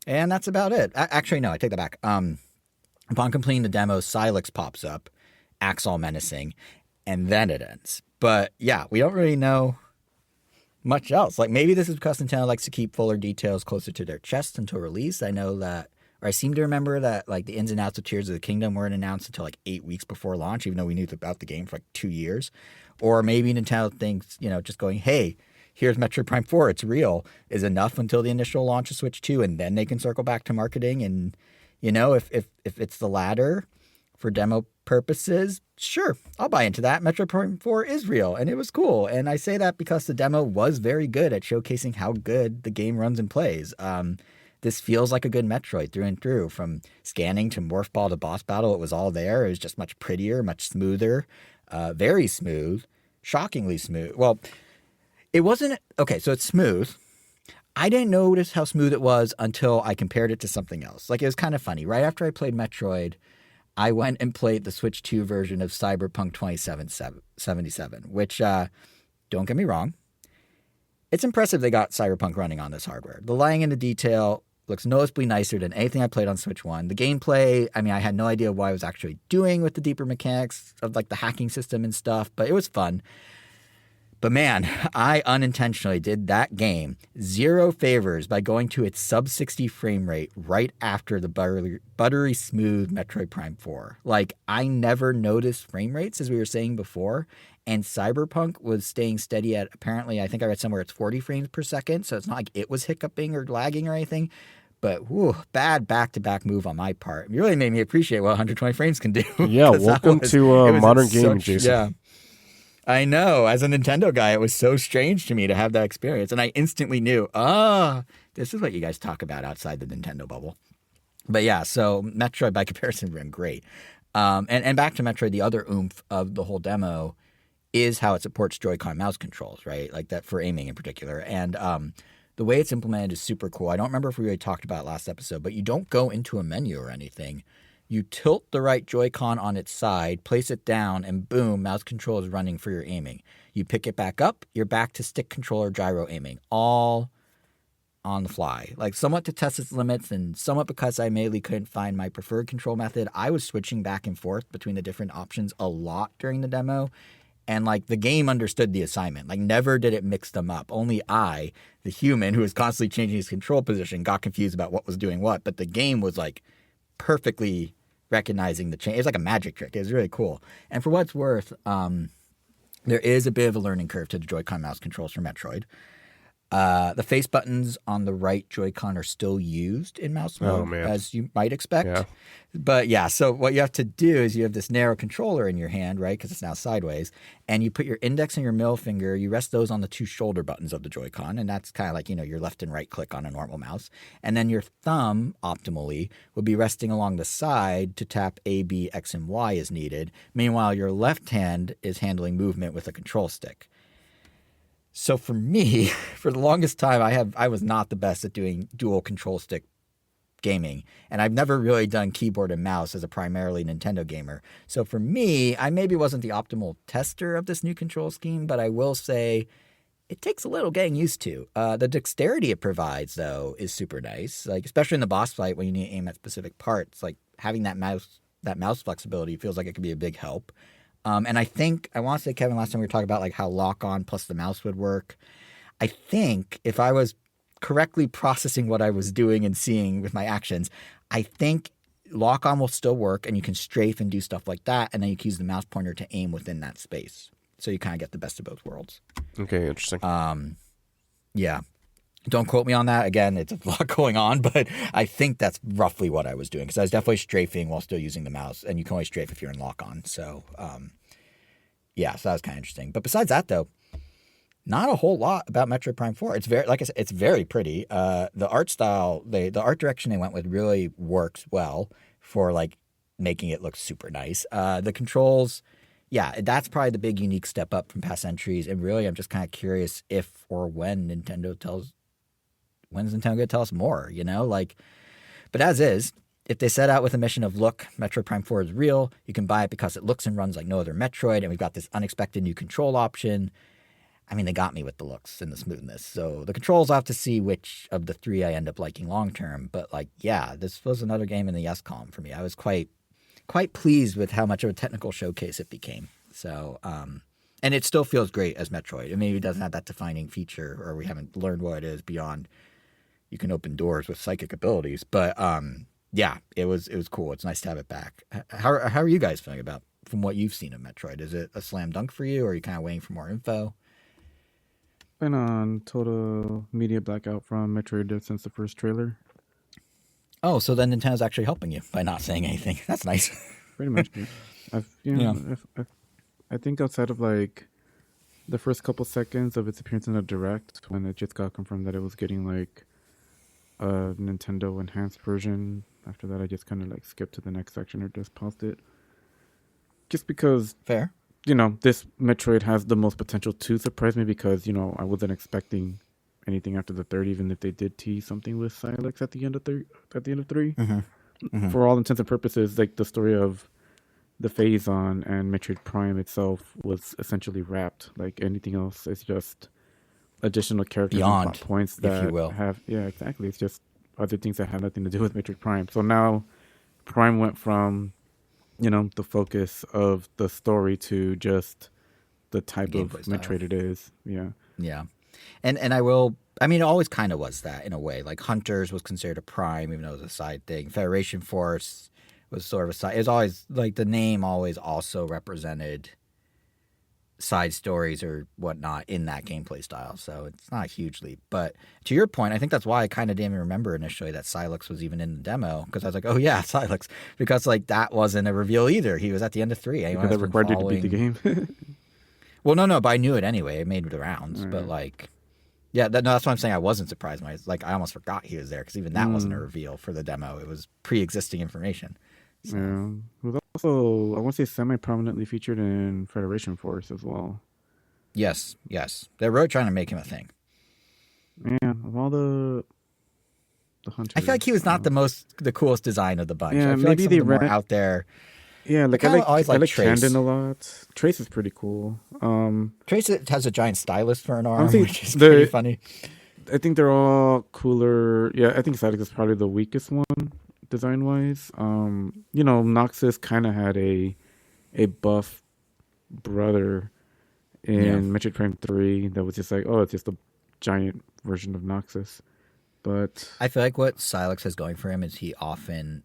and that's about it. Actually, no, I take that back. Upon completing the demo, Silex pops up, acts all menacing, and then it ends. But yeah, we don't really know much else. Like maybe this is because Nintendo likes to keep fuller details closer to their chest until release. I know that, or I seem to remember that like the ins and outs of Tears of the Kingdom weren't announced until like 8 weeks before launch, even though we knew about the game for like 2 years. Or maybe Nintendo thinks, you know, just going, hey, here's Metroid Prime 4, it's real, is enough until the initial launch of Switch 2, and then they can circle back to marketing. And, you know, if it's the latter for demo purposes, sure, I'll buy into that. Metroid Prime 4 is real, and it was cool. And I say that because the demo was very good at showcasing how good the game runs and plays. this feels like a good Metroid through and through. From scanning to morph ball to boss battle, it was all there. It was just much prettier, much smoother, very smooth, shockingly smooth. Well, it wasn't okay. So it's smooth. I didn't notice how smooth it was until I compared it to something else. Like, it was kind of funny. Right after I played Metroid, I went and played the Switch 2 version of Cyberpunk 2077, which, don't get me wrong, it's impressive they got Cyberpunk running on this hardware. The lighting and the detail looks noticeably nicer than anything I played on Switch 1. The gameplay, I mean, I had no idea what I was actually doing with the deeper mechanics of like the hacking system and stuff, but it was fun. But man, I unintentionally did that game zero favors by going to its sub 60 frame rate right after the buttery smooth Metroid Prime 4. Like, I never noticed frame rates, as we were saying before, and Cyberpunk was staying steady at, apparently, I think I read somewhere it's 40 frames per second, so it's not like it was hiccuping or lagging or anything. But whew, bad back-to-back move on my part. It really made me appreciate what 120 frames can do. Yeah, welcome to modern gaming, Jason. Yeah. I know. As a Nintendo guy, it was so strange to me to have that experience. And I instantly knew, this is what you guys talk about outside the Nintendo bubble. But yeah, so Metroid by comparison ran great. And back to Metroid, the other oomph of the whole demo is how it supports Joy-Con mouse controls, right? Like that for aiming in particular. And the way it's implemented is super cool. I don't remember if we really talked about it last episode, but you don't go into a menu or anything. You tilt the right Joy-Con on its side, place it down, and boom, mouse control is running for your aiming. You pick it back up, you're back to stick controller gyro aiming, all on the fly. Like, somewhat to test its limits and somewhat because I mainly couldn't find my preferred control method, I was switching back and forth between the different options a lot during the demo. And, like, the game understood the assignment. Like, never did it mix them up. Only I, the human who was constantly changing his control position, got confused about what was doing what. But the game was, like, perfectly recognizing the change. It's like a magic trick. It was really cool. And for what it's worth, there is a bit of a learning curve to the Joy-Con mouse controls for Metroid. The face buttons on the right Joy-Con are still used in mouse mode, as you might expect. Yeah. But yeah, so what you have to do is you have this narrow controller in your hand, right, because it's now sideways, and you put your index and your middle finger, you rest those on the two shoulder buttons of the Joy-Con, and that's kind of like, your left and right click on a normal mouse. And then your thumb, optimally, would be resting along the side to tap A, B, X, and Y as needed. Meanwhile, your left hand is handling movement with a control stick. So for me, for the longest time, I was not the best at doing dual control stick gaming, and I've never really done keyboard and mouse as a primarily Nintendo gamer. So for me, I maybe wasn't the optimal tester of this new control scheme, but I will say it takes a little getting used to. The dexterity it provides, though, is super nice. Like, especially in the boss fight when you need to aim at specific parts, like having that mouse flexibility feels like it could be a big help. And I think, I want to say, Kevin, last time we were talking about like how lock-on plus the mouse would work. I think if I was correctly processing what I was doing and seeing with my actions, I think lock-on will still work and you can strafe and do stuff like that. And then you can use the mouse pointer to aim within that space. So you kind of get the best of both worlds. Okay, interesting. Yeah. Don't quote me on that. Again, it's a lot going on, but I think that's roughly what I was doing because I was definitely strafing while still using the mouse, and you can only strafe if you're in lock-on. So, yeah, so that was kind of interesting. But besides that, though, not a whole lot about Metroid Prime 4. It's very, like I said, it's very pretty. The art style, the art direction they went with really works well for like making it look super nice. The controls, yeah, that's probably the big unique step up from past entries. And really, I'm just kind of curious if or when when's Nintendo going to tell us more, But as is, if they set out with a mission of, look, Metroid Prime 4 is real, you can buy it because it looks and runs like no other Metroid, and we've got this unexpected new control option. I mean, they got me with the looks and the smoothness. So the controls, I'll have to see which of the three I end up liking long term. But yeah, this was another game in the yes column for me. I was quite pleased with how much of a technical showcase it became. So, and it still feels great as Metroid. It maybe doesn't have that defining feature, or we haven't learned what it is beyond you can open doors with psychic abilities. But yeah, it was cool. It's nice to have it back. How are you guys feeling about from what you've seen of Metroid? Is it a slam dunk for you, or are you kind of waiting for more info? Been on total media blackout from Metroid since the first trailer. Oh, so then Nintendo's actually helping you by not saying anything. That's nice. Pretty much. I think outside of like the first couple seconds of its appearance in a direct, when it just got confirmed that it was getting like a Nintendo enhanced version. After that, I just kind of like skipped to the next section or just paused it. Just because, Fair. this Metroid has the most potential to surprise me because, I wasn't expecting anything after the third, even if they did tease something with Silex at the end of three. For all intents and purposes, like the story of the Phazon and Metroid Prime itself was essentially wrapped. Like anything else is just additional characters Beyond, and plot points if that you will. yeah, exactly. It's just other things that have nothing to do with Metroid Prime. So now Prime went from, the focus of the story to just the type of Gameplay style. Metroid it is. Yeah. Yeah. And it always kind of was that in a way. Like Hunters was considered a prime, even though it was a side thing. Federation Force was sort of a side. It was always like the name always also represented side stories or whatnot in that gameplay style. So it's not a huge leap. But to your point, I think that's why I kind of didn't even remember initially that Silex was even in the demo, because I was like, oh yeah, Silex, because like that wasn't a reveal either. He was at the end of 3. Because that required you to beat the game. Well, no, but I knew it anyway. It made the rounds, Right. but like, yeah, that's why I'm saying I wasn't surprised. I almost forgot he was there because even that wasn't a reveal for the demo. It was pre-existing information. So. Yeah. He was also, I want to say, semi-prominently featured in Federation Force as well. Yes. They're really trying to make him a thing. Man, of all the hunters, I feel like he was not the coolest design of the bunch. Yeah, I feel maybe like some of the more out there. Yeah, like I always I like like Trace. Candon a lot. Trace is pretty cool. Trace has a giant stylus for an arm, think which is pretty funny. I think they're all cooler. Yeah, I think Silex is probably the weakest one design wise. Noxus kind of had a buff brother in Metroid Prime 3 that was just like, oh, it's just a giant version of Noxus. But I feel like what Silex has going for him is he often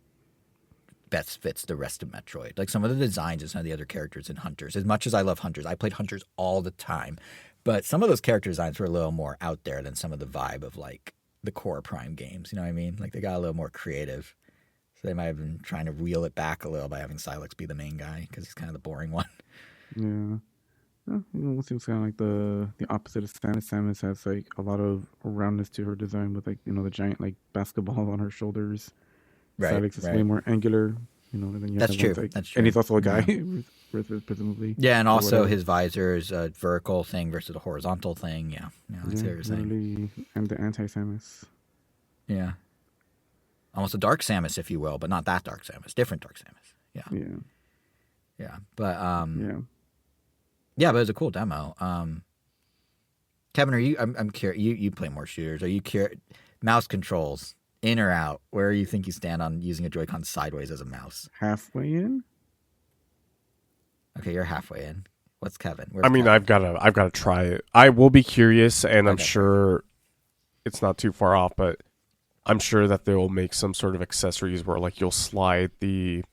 best fits the rest of Metroid. Like some of the designs of some of the other characters in Hunters. As much as I love Hunters, I played Hunters all the time. But some of those character designs were a little more out there than some of the vibe of like the core Prime games. You know what I mean? Like they got a little more creative. So they might have been trying to reel it back a little by having Silex be the main guy because he's kind of the boring one. yeah. It seems kind of like the opposite of Samus. Samus has like a lot of roundness to her design with like the giant like basketball on her shoulders. Right. Silex is way more angular. And then you That's have true. ones like, That's true. And he's also a guy, presumably. Yeah, and or also whatever. his visor is a vertical thing versus a horizontal thing. Yeah, that's what you're saying. Literally, I'm the anti-Samus. Yeah. Almost a dark Samus, if you will, but not that dark Samus. Different dark Samus. Yeah. Yeah. Yeah. But Yeah. yeah, but it was a cool demo. Kevin, are you I'm curious, you play more shooters. Are you curious, mouse controls, in or out? Where do you think you stand on using a Joy-Con sideways as a mouse? Halfway in. Okay, you're halfway in. What's Kevin? Where's I mean, Kevin? I've got to try it. I will be curious, and I'm Okay. sure it's not too far off, but I'm sure that they will make some sort of accessories where like you'll slide the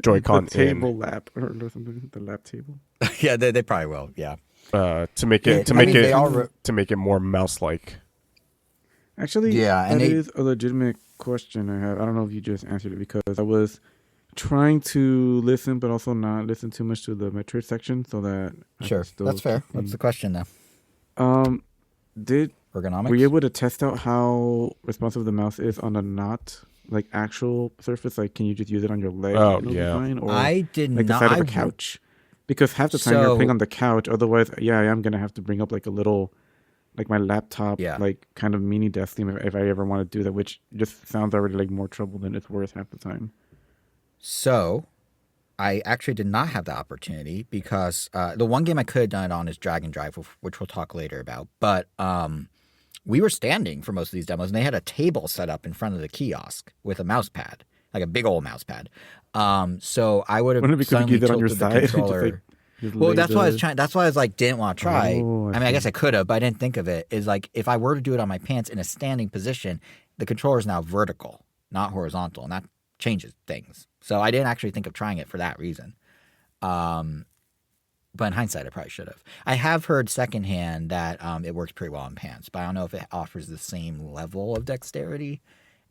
Joy-Con the table in lap or something. The lap table. Yeah, they probably will. Yeah. to make it to make it more mouse-like. Actually, Yeah, and that they- is a legitimate question I have. I don't know if you just answered it because I was trying to listen, but also not listen too much to the Metroid section, so that I Sure. could still That's fair. keep What's me- the question though? Ergonomics? Were you able to test out how responsive the mouse is on a not like actual surface? Like, can you just use it on your leg? Oh, and it'll be yeah. fine? Or I did like the not. side of I a couch? Because half the time you're So- playing on the couch. Otherwise, yeah, I am gonna have to bring up like a little, like my laptop, Yeah. like kind of mini desk thing if I ever want to do that. Which just sounds already like more trouble than it's worth half the time. So, I actually did not have the opportunity because the one game I could have done it on is Dragon Drive, which we'll talk later about. But we were standing for most of these demos, and they had a table set up in front of the kiosk with a mouse pad, like a big old mouse pad. So I would have Wouldn't it be cool to suddenly use it on your tilted the side? Just, controller. like, just Well, lay that's why I was the- trying. That's why I was like, didn't want to try. Oh, I mean, I guess I could have, but I didn't think of it. Is like if I were to do it on my pants in a standing position, the controller is now vertical, not horizontal, and that changes things. So I didn't actually think of trying it for that reason. But in hindsight, I probably should have. I have heard secondhand that it works pretty well in pants, but I don't know if it offers the same level of dexterity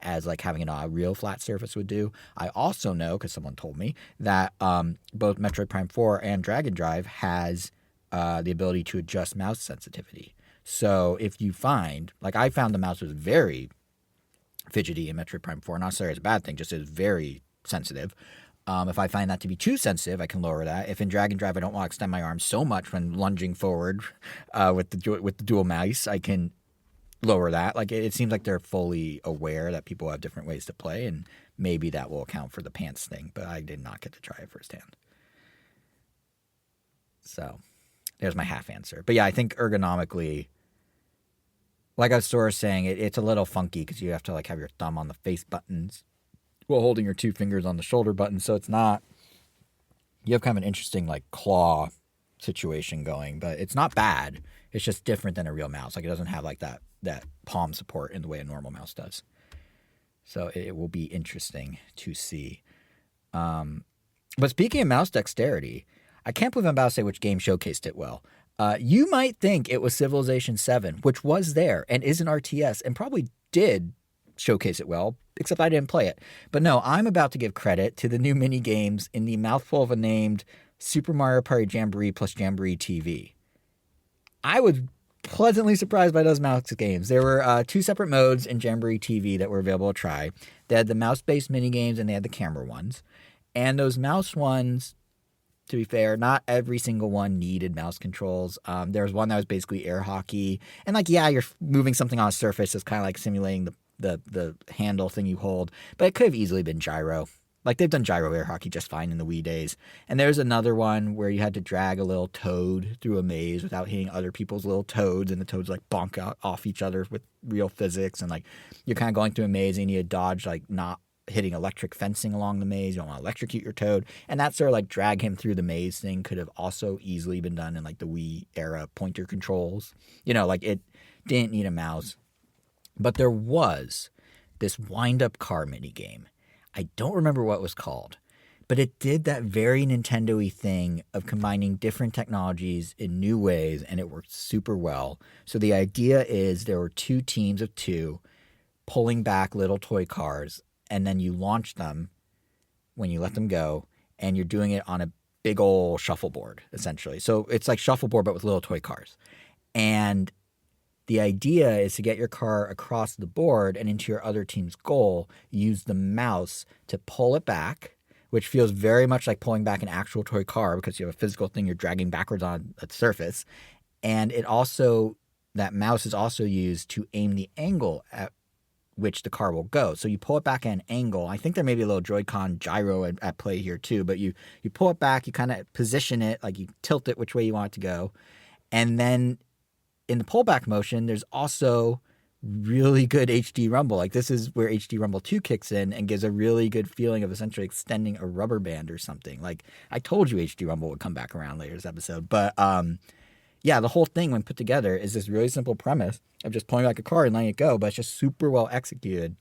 as like having a real flat surface would do. I also know, because someone told me, that both Metroid Prime 4 and Dragon Drive has the ability to adjust mouse sensitivity. So if you find, like I found the mouse was very fidgety in Metroid Prime 4. Not necessarily as a bad thing, just is very sensitive. If I find that to be too sensitive, I can lower that. If in Drag and Drive I don't want to extend my arms so much when lunging forward with the dual mouse, I can lower that. Like it seems like they're fully aware that people have different ways to play, and maybe that will account for the pants thing. But I did not get to try it firsthand. So there's my half answer. But yeah, I think ergonomically, like I was sort of saying, it's a little funky because you have to like have your thumb on the face buttons while holding your two fingers on the shoulder buttons. So it's not, you have kind of an interesting like claw situation going, but it's not bad. It's just different than a real mouse. Like it doesn't have like that palm support in the way a normal mouse does. So it will be interesting to see. But speaking of mouse dexterity, I can't believe I'm about to say which game showcased it well. You might think it was Civilization 7, which was there and is an RTS and probably did showcase it well, except I didn't play it. But no, I'm about to give credit to the new mini games in the mouthful of a named Super Mario Party Jamboree plus Jamboree TV. I was pleasantly surprised by those mouse games. There were 2 separate modes in Jamboree TV that were available to try. They had the mouse-based mini games and they had the camera ones. And those mouse ones, to be fair, not every single one needed mouse controls. There was one that was basically air hockey. And like, yeah, you're moving something on a surface. It's kind of like simulating the handle thing you hold. But it could have easily been gyro. Like they've done gyro air hockey just fine in the Wii days. And there's another one where you had to drag a little toad through a maze without hitting other people's little toads. And the toads like bonk out off each other with real physics. And like you're kind of going through a maze and you need to dodge like not hitting electric fencing along the maze. You don't want to electrocute your toad. And that sort of like drag him through the maze thing could have also easily been done in like the Wii era pointer controls. You know, like it didn't need a mouse. But there was this wind-up car mini game. I don't remember what it was called, but it did that very Nintendo-y thing of combining different technologies in new ways, and it worked super well. So the idea is there were 2 teams of 2 pulling back little toy cars, and then you launch them when you let them go, and you're doing it on a big old shuffleboard, essentially. So it's like shuffleboard, but with little toy cars. And the idea is to get your car across the board and into your other team's goal, use the mouse to pull it back, which feels very much like pulling back an actual toy car because you have a physical thing you're dragging backwards on a surface. And it also, that mouse is also used to aim the angle at which the car will go. So you pull it back at an angle. I think there may be a little Joy-Con gyro at play here too, but you pull it back, you kind of position it, like you tilt it which way you want it to go. And then in the pullback motion, there's also really good HD rumble. Like this is where HD Rumble 2 kicks in and gives a really good feeling of essentially extending a rubber band or something. Like I told you HD Rumble would come back around later this episode. But yeah, the whole thing when put together is this really simple premise of just pulling back a car and letting it go, but it's just super well executed.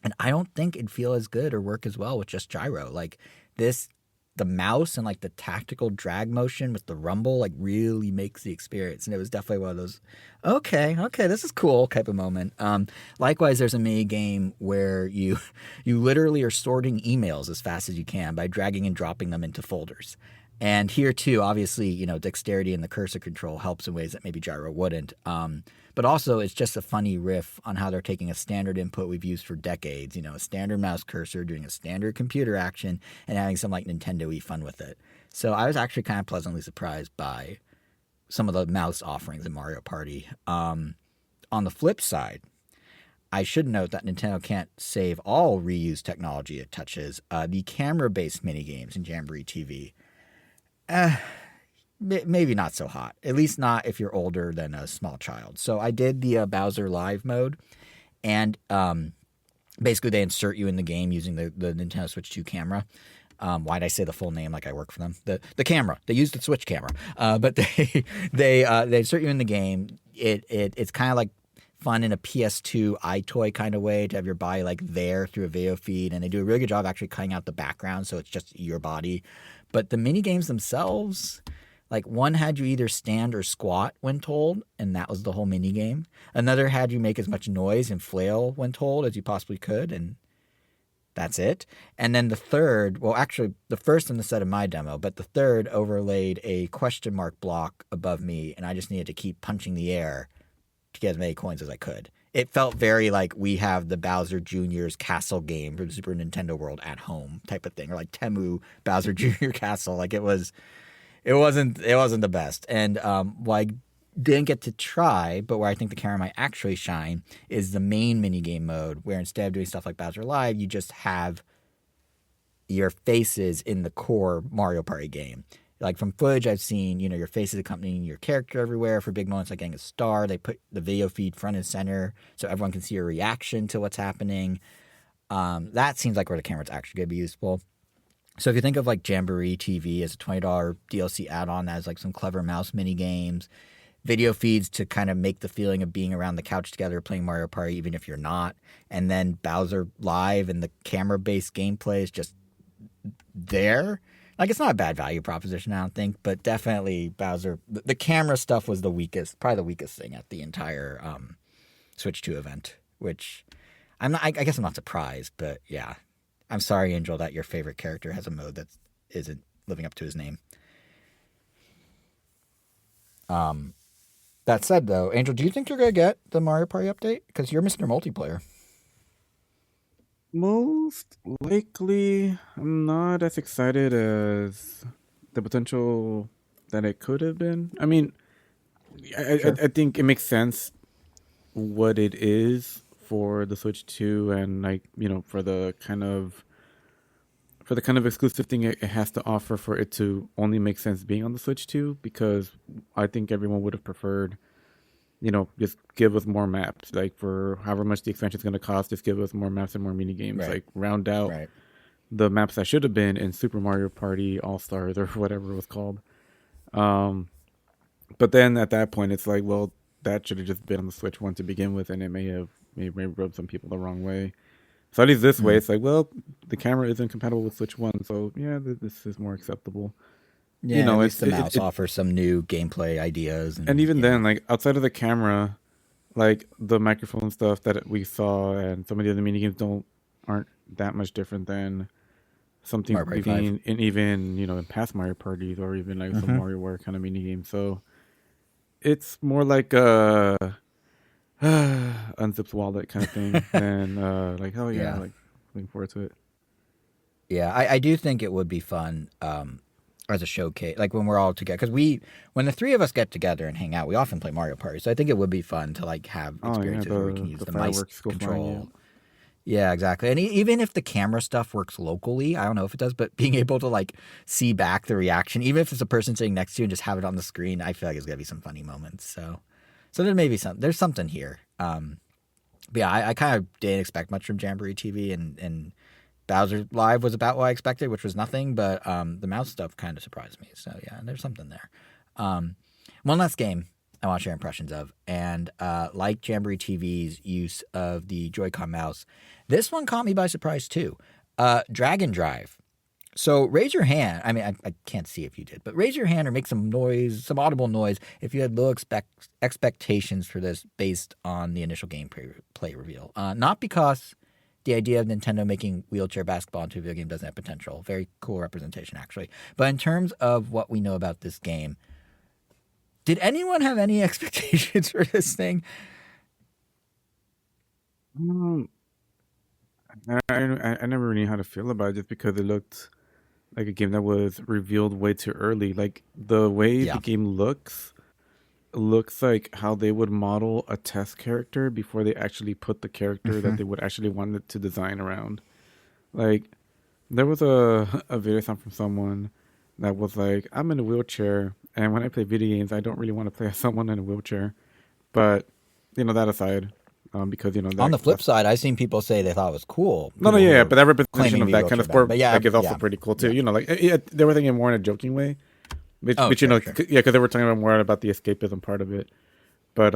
And I don't think it'd feel as good or work as well with just gyro. Like this, the mouse and like the tactical drag motion with the rumble like really makes the experience. And it was definitely one of those, okay, this is cool type of moment. Likewise, there's a mini game where you literally are sorting emails as fast as you can by dragging and dropping them into folders. And here too, obviously, you know, dexterity and the cursor control helps in ways that maybe gyro wouldn't. But also it's just a funny riff on how they're taking a standard input we've used for decades, you know, a standard mouse cursor, doing a standard computer action and having some like Nintendo-y fun with it. So I was actually kind of pleasantly surprised by some of the mouse offerings in Mario Party. On the flip side, I should note that Nintendo can't save all reused technology it touches. The camera-based minigames in Jamboree TV, maybe not so hot. At least not if you're older than a small child. So I did the Bowser Live mode, and basically they insert you in the game using the Nintendo Switch 2 camera. Why'd I say the full name like I work for them? The camera. They use the Switch camera, but they insert you in the game. It's kind of like fun in a PS2 iToy kind of way to have your body like there through a video feed, and they do a really good job actually cutting out the background so it's just your body. But the mini games themselves, like one had you either stand or squat when told, and that was the whole mini game. Another had you make as much noise and flail when told as you possibly could, and that's it. And then the third, well, actually the first in the set of my demo, but the third overlaid a question mark block above me, and I just needed to keep punching the air to get as many coins as I could. it felt very like we have the Bowser Jr.'s castle game from Super Nintendo World at home type of thing, or like Temu Bowser Jr. Castle. Like it wasn't the best. And what I didn't get to try, but where I think the camera might actually shine is the main minigame mode, where instead of doing stuff like Bowser Live, you just have your faces in the core Mario Party game. Like from footage I've seen, your face is accompanying your character everywhere. For big moments like getting a star, they put the video feed front and center so everyone can see your reaction to what's happening. That seems like where the camera's actually going to be useful. So if you think of like Jamboree TV as a $20 DLC add-on that has like some clever mouse mini games, video feeds to kind of make the feeling of being around the couch together playing Mario Party even if you're not, and then Bowser Live and the camera-based gameplay is just there. Like, it's not a bad value proposition, I don't think, but definitely Bowser. The camera stuff was probably the weakest thing at the entire Switch 2 event, which I guess I'm not surprised, but yeah. I'm sorry, Angel, that your favorite character has a mode that isn't living up to his name. That said, though, Angel, do you think you're going to get the Mario Party update? Because you're Mr. Multiplayer. Most likely, I'm not as excited as the potential that it could have been. I mean, I think it makes sense what it is for the Switch 2, and like for the kind of exclusive thing it has to offer for it to only make sense being on the Switch 2. Because I think everyone would have preferred, just give us more maps. Like, for however much the expansion is going to cost, just give us more maps and more mini games. Right. Like, round out the maps that should have been in Super Mario Party All-Stars or whatever it was called. But then at that point, it's like, well, that should have just been on the Switch 1 to begin with, and it may have rubbed some people the wrong way. So at least this way, it's like, well, the camera isn't compatible with Switch 1, so yeah, this is more acceptable. Yeah, at least the mouse offers some new gameplay ideas. And even then, like, outside of the camera, like, the microphone stuff that we saw and some of the other minigames aren't that much different than something we've seen in past Mario parties, or even like some WarioWare kind of minigame. So it's more like a unzipped wallet kind of thing than like, oh yeah, like, looking forward to it. Yeah, I do think it would be fun as a showcase, like when we're all together, because when the three of us get together and hang out, we often play Mario Party. So I think it would be fun to like have experiences where we can use the mice control. Yeah, exactly. And even if the camera stuff works locally, I don't know if it does, but being able to like see back the reaction, even if it's a person sitting next to you and just have it on the screen, I feel like it's gonna be some funny moments. So there may be there's something here. But yeah, I kind of didn't expect much from Jamboree TV, and Bowser Live was about what I expected, which was nothing, but the mouse stuff kind of surprised me. So yeah, there's something there. One last game I want to share impressions of, and like Jamboree TV's use of the Joy-Con mouse, this one caught me by surprise too. Dragon Drive. So raise your hand. I mean, I can't see if you did, but raise your hand or make some noise, some audible noise, if you had low expectations for this based on the initial gameplay reveal. Not because the idea of Nintendo making wheelchair basketball into a video game doesn't have potential. Very cool representation, actually. But in terms of what we know about this game, did anyone have any expectations for this thing? I never really knew how to feel about it, just because it looked like a game that was revealed way too early. Like, the way the game looks like how they would model a test character before they actually put the character that they would actually want it to design around. Like, there was a video from someone that was like, I'm in a wheelchair, and when I play video games, I don't really want to play as someone in a wheelchair. But, that aside, because, on the flip side, I've seen people say they thought it was cool. But that representation of that kind of sport is also pretty cool too. They were thinking more in a joking way. Because they were talking about more about the escapism part of it. But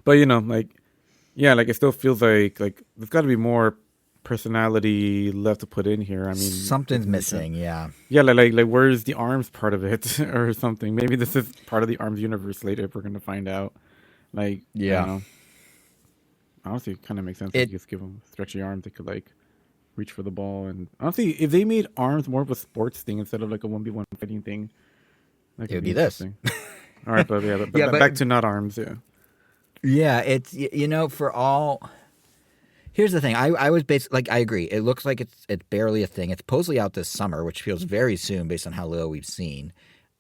it still feels like there's got to be more personality left to put in here. I mean, something's missing. Yeah, like where's the arms part of it or something? Maybe this is part of the arms universe later, if we're gonna find out. Like, honestly, it kind of makes sense. If you just give them stretchy arms, they could like reach for the ball. And honestly, if they made arms more of a sports thing instead of like a 1v1 fighting thing, it would be this. All right, but back to not arms. Yeah. Yeah, it's for all. Here's the thing. I was basically like, I agree. It looks like it's barely a thing. It's supposedly out this summer, which feels very soon based on how little we've seen.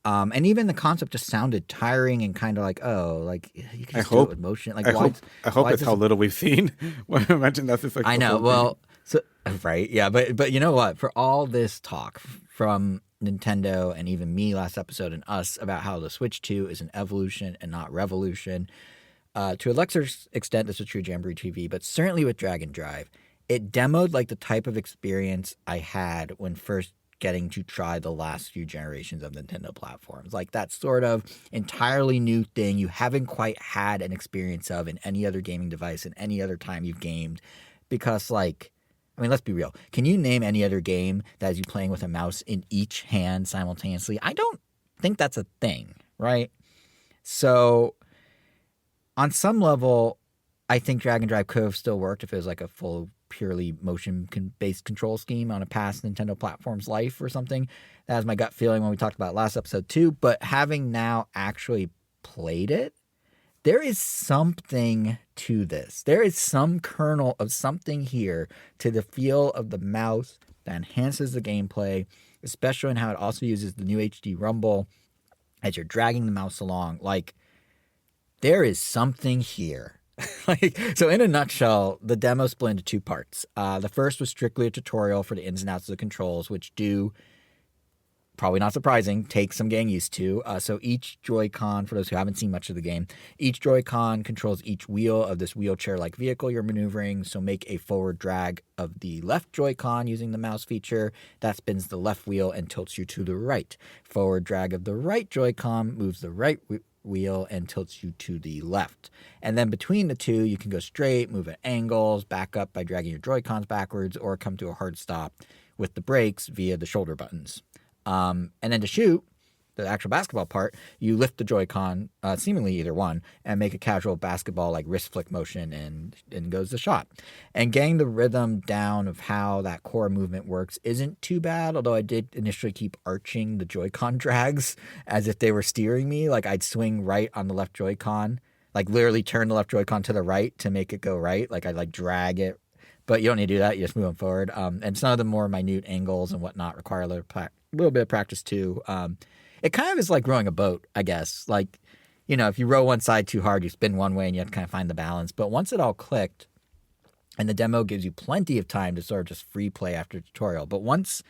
And even the concept just sounded tiring and kind of like, oh, like you can I just do it hope with motion. Like, I why? hope I hope Why is it's this? how little we've seen. Well, imagine that's just like I the know. whole Well, so right, yeah, but you know what? For all this talk from Nintendo and even me last episode and us about how the Switch 2 is an evolution and not revolution, to a lesser extent, this was true Jamboree TV, but certainly with Dragon Drive, it demoed like the type of experience I had when first getting to try the last few generations of Nintendo platforms. Like that sort of entirely new thing you haven't quite had an experience of in any other gaming device in any other time you've gamed. Because, like, I mean, let's be real. Can you name any other game that has you playing with a mouse in each hand simultaneously? I don't think that's a thing, right? So on some level, I think Dragon Drive could have still worked if it was like a full, purely motion-based control scheme on a past Nintendo platform's life or something. That was my gut feeling when we talked about it last episode too. But having now actually played it, there is something to this. There is some kernel of something here to the feel of the mouse that enhances the gameplay, especially in how it also uses the new HD rumble as you're dragging the mouse along. Like, there is something here. So in a nutshell, the demo split into two parts. The first was strictly a tutorial for the ins and outs of the controls, which do, probably not surprising, take some getting used to. So each Joy-Con, for those who haven't seen much of the game, each Joy-Con controls each wheel of this wheelchair-like vehicle you're maneuvering. So make a forward drag of the left Joy-Con using the mouse feature. That spins the left wheel and tilts you to the right. Forward drag of the right Joy-Con moves the right wheel and tilts you to the left. And then between the two, you can go straight, move at angles, back up by dragging your Joy-Cons backwards, or come to a hard stop with the brakes via the shoulder buttons. And then to shoot, the actual basketball part, you lift the Joy-Con, seemingly either one, and make a casual basketball like wrist flick motion, and goes the shot. And getting the rhythm down of how that core movement works isn't too bad, although I did initially keep arching the Joy-Con drags as if they were steering me. Like I'd swing right on the left Joy-Con, like literally turn the left Joy-Con to the right to make it go right. Like I'd like drag it. But you don't need to do that. You just move them forward. And some of the more minute angles and whatnot require a little bit of practice too. It kind of is like rowing a boat, I guess. Like, if you row one side too hard, you spin one way and you have to kind of find the balance. But once it all clicked, and the demo gives you plenty of time to sort of just free play after tutorial. But once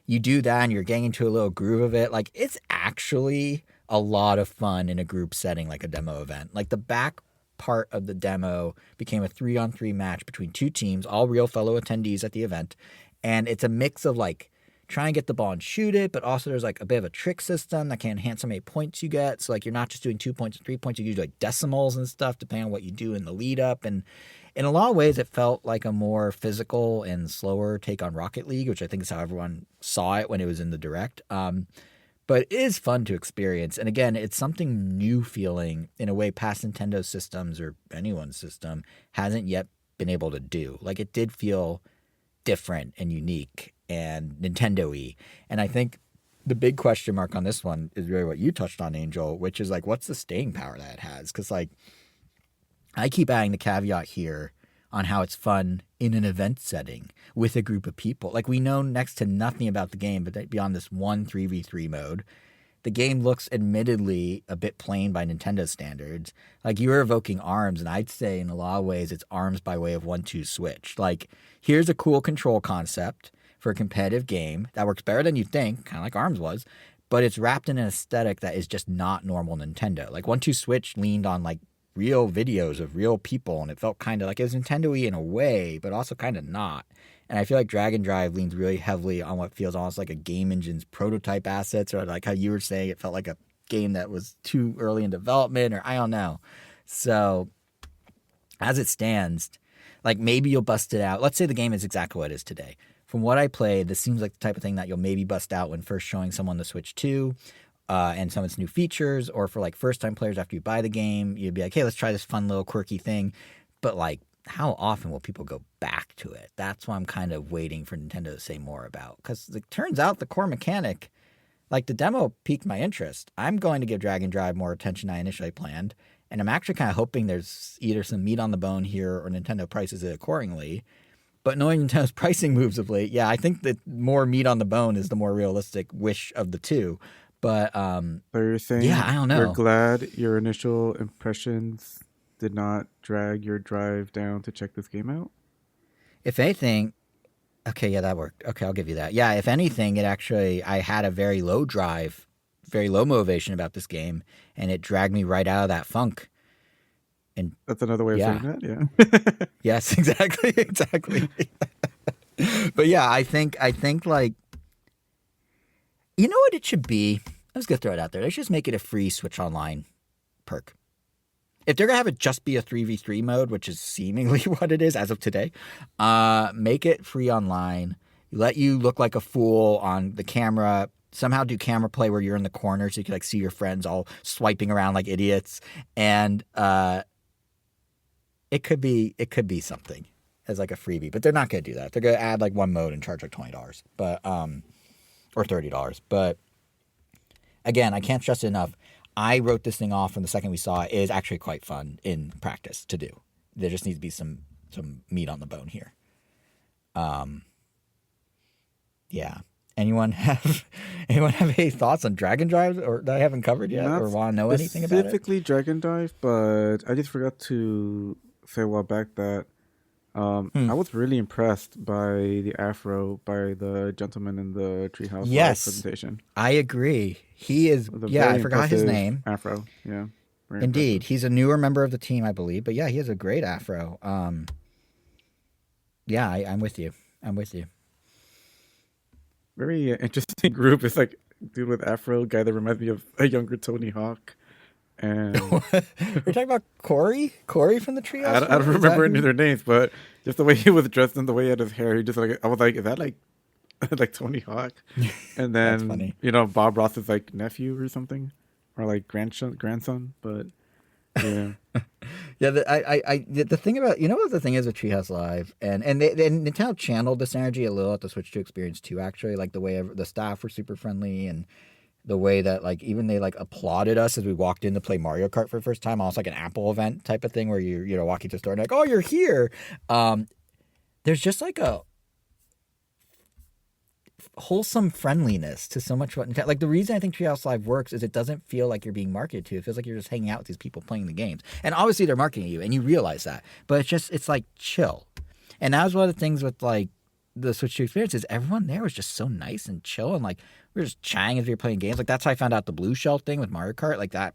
you do that and you're getting into a little groove of it, like it's actually a lot of fun in a group setting, like a demo event. Like the back part of the demo became a 3-on-3 match between two teams, all real fellow attendees at the event. And it's a mix of like, try and get the ball and shoot it, but also there's like a bit of a trick system that can enhance how many points you get. So like you're not just doing 2 points and 3 points, you do like decimals and stuff depending on what you do in the lead up. And in a lot of ways, it felt like a more physical and slower take on Rocket League, which I think is how everyone saw it when it was in the direct. But it is fun to experience. And again, it's something new feeling in a way past Nintendo systems or anyone's system hasn't yet been able to do. Like it did feel different and unique and Nintendo-y. And I think the big question mark on this one is really what you touched on, Angel, which is like, what's the staying power that it has? Because like, I keep adding the caveat here on how it's fun in an event setting with a group of people. Like we know next to nothing about the game, but beyond this one 3v3 mode, the game looks admittedly a bit plain by Nintendo standards. Like you were evoking ARMS, and I'd say in a lot of ways it's ARMS by way of 1-2 switch. Like here's a cool control concept for a competitive game that works better than you think, kind of like ARMS was, but it's wrapped in an aesthetic that is just not normal Nintendo. Like 1-2 switch leaned on like real videos of real people, and it felt kind of like it was Nintendo-y in a way, but also kind of not. And I feel like Dragon Drive leans really heavily on what feels almost like a game engine's prototype assets, or like how you were saying it felt like a game that was too early in development, or I don't know. So as it stands, like maybe you'll bust it out. Let's say the game is exactly what it is today. From what I played, this seems like the type of thing that you'll maybe bust out when first showing someone the Switch 2 and some of its new features, or for like first-time players after you buy the game, you'd be like, hey, let's try this fun little quirky thing. But like, how often will people go back to it? That's what I'm kind of waiting for Nintendo to say more about. Because it turns out the core mechanic, like the demo piqued my interest. I'm going to give Dragon Drive more attention than I initially planned. And I'm actually kind of hoping there's either some meat on the bone here or Nintendo prices it accordingly. But knowing Nintendo's pricing moves of late, yeah, I think that more meat on the bone is the more realistic wish of the two. But So you're saying yeah, I don't know. you're glad your initial impressions did not drag your drive down to check this game out? If anything, okay, yeah, that worked. Okay, I'll give you that. Yeah, if anything, I had a very low drive, very low motivation about this game, and it dragged me right out of that funk. And That's another way of yeah. saying that, yeah. Yes, exactly, exactly. But yeah, I think like, you know what it should be? I was gonna throw it out there. They should just make it a free Switch Online perk. If they're gonna have it just be a 3v3 mode, which is seemingly what it is as of today, make it free online. Let you look like a fool on the camera. Somehow do camera play where you're in the corner so you can like see your friends all swiping around like idiots, and it could be something as like a freebie. But they're not gonna do that. They're gonna add like one mode and charge like $20, but or $30. But again, I can't stress it enough. I wrote this thing off from the second we saw it. It is actually quite fun in practice to do. There just needs to be some meat on the bone here. Yeah. Anyone have any thoughts on Dragon Drive or that I haven't covered yet, Not or want to know anything about it? Specifically Dragon Dive, but I just forgot to say a while back that I was really impressed by the afro by the gentleman in the Treehouse Live Yes. presentation. I agree. He is. The Yeah, I very forgot his impressive name. Afro, yeah. Very Indeed, impressive. he's a newer member of the team, I believe. But yeah, he has a great afro. Yeah, I'm with you. I'm with you. Very interesting group. It's like dude with afro, guy that reminds me of a younger Tony Hawk. And We're talking about Corey? Corey from the Treehouse? I don't remember any of their names, but just the way he was dressed and the way he had his hair, he just like I was like, is that like like Tony Hawk? And That's then funny. Bob Ross's like nephew or something, or like grandson. But yeah, Yeah, the thing about what the thing is with Treehouse Live, and Nintendo channeled this energy a little at the Switch 2 experience too. Actually, like the way the staff were super friendly, and the way that like even they like applauded us as we walked in to play Mario Kart for the first time, almost like an Apple event type of thing where you're walking to the store and like, oh, you're here. There's just like a wholesome friendliness to so much what like the reason I think Treehouse Live works is it doesn't feel like you're being marketed to. It feels like you're just hanging out with these people playing the games, and obviously they're marketing you and you realize that, but it's like chill. And that was one of the things with like the Switch 2 experience is everyone there was just so nice and chill, and like we were just chatting as we were playing games. Like that's how I found out the blue shell thing with Mario Kart, like that.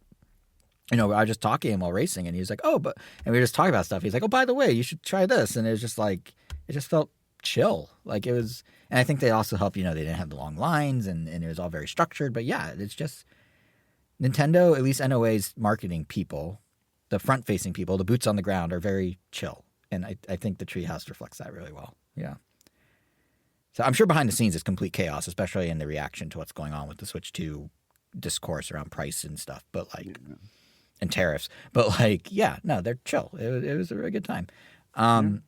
I was just talking to him while racing, and he was like, "Oh, and we were just talking about stuff." He's like, "Oh, by the way, you should try this," and it was just like it just felt chill, like it was. And I think they also helped. They didn't have the long lines, and it was all very structured. But yeah, it's just Nintendo, at least NOA's marketing people, the front-facing people, the boots on the ground, are very chill, and I think the Treehouse reflects that really well. Yeah. So I'm sure behind the scenes it's complete chaos, especially in the reaction to what's going on with the Switch 2 discourse around price and stuff, but like and tariffs. But like, yeah, no, they're chill. It was a really good time. So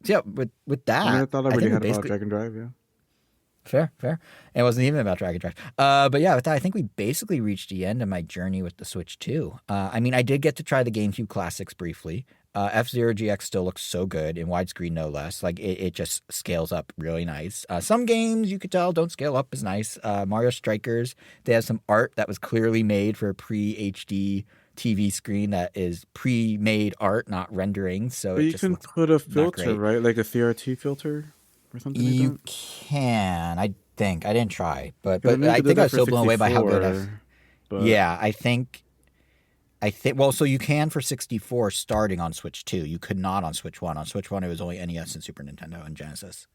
yeah, with that, I thought I already think had about Dragon Drive. Yeah, fair. It wasn't even about Dragon Drive. But yeah, with that, I think we basically reached the end of my journey with the Switch 2. I mean, I did get to try the GameCube classics briefly. F-Zero GX still looks so good in widescreen, no less. Like it just scales up really nice. Some games you could tell don't scale up as nice. Mario Strikers, they have some art that was clearly made for a pre-HD TV screen that is pre-made art, not rendering. So but it you just can looks put a not filter, great. right? Like a CRT filter or something like You that. can, I think. I didn't try, but 'Cause I they did think I that was for so blown away by how good. 64, but Yeah, I think. Well, so you can for 64 starting on Switch 2. You could not on Switch 1. On Switch 1, it was only NES and Super Nintendo and Genesis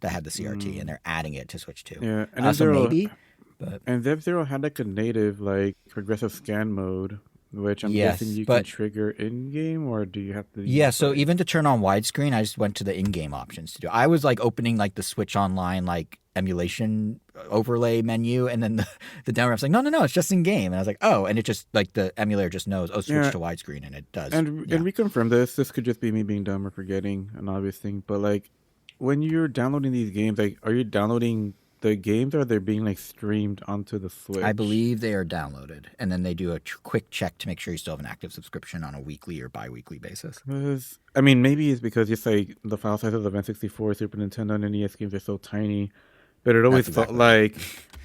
that had the CRT, and they're adding it to Switch 2. yeah, and So F-Zero, maybe, but and F-Zero had like a native like progressive scan mode, which I'm yes, guessing you but can trigger in game, or do you have to? yeah. So like- even to turn on widescreen, I just went to the in-game options to do. I was like opening like the Switch Online like emulation overlay menu, and then the download was like, no, it's just in game, and I was like, oh, and it just like the emulator just knows, oh, switch Yeah. to widescreen, and it does. and we confirmed this. This could just be me being dumb or forgetting an obvious thing, but like when you're downloading these games, like are you downloading the games, or they're being like streamed onto the Switch? I believe they are downloaded, and then they do a quick check to make sure you still have an active subscription on a weekly or bi-weekly basis. I mean, maybe it's because just like the file sizes of N64, Super Nintendo, and NES games are so tiny, but it always felt like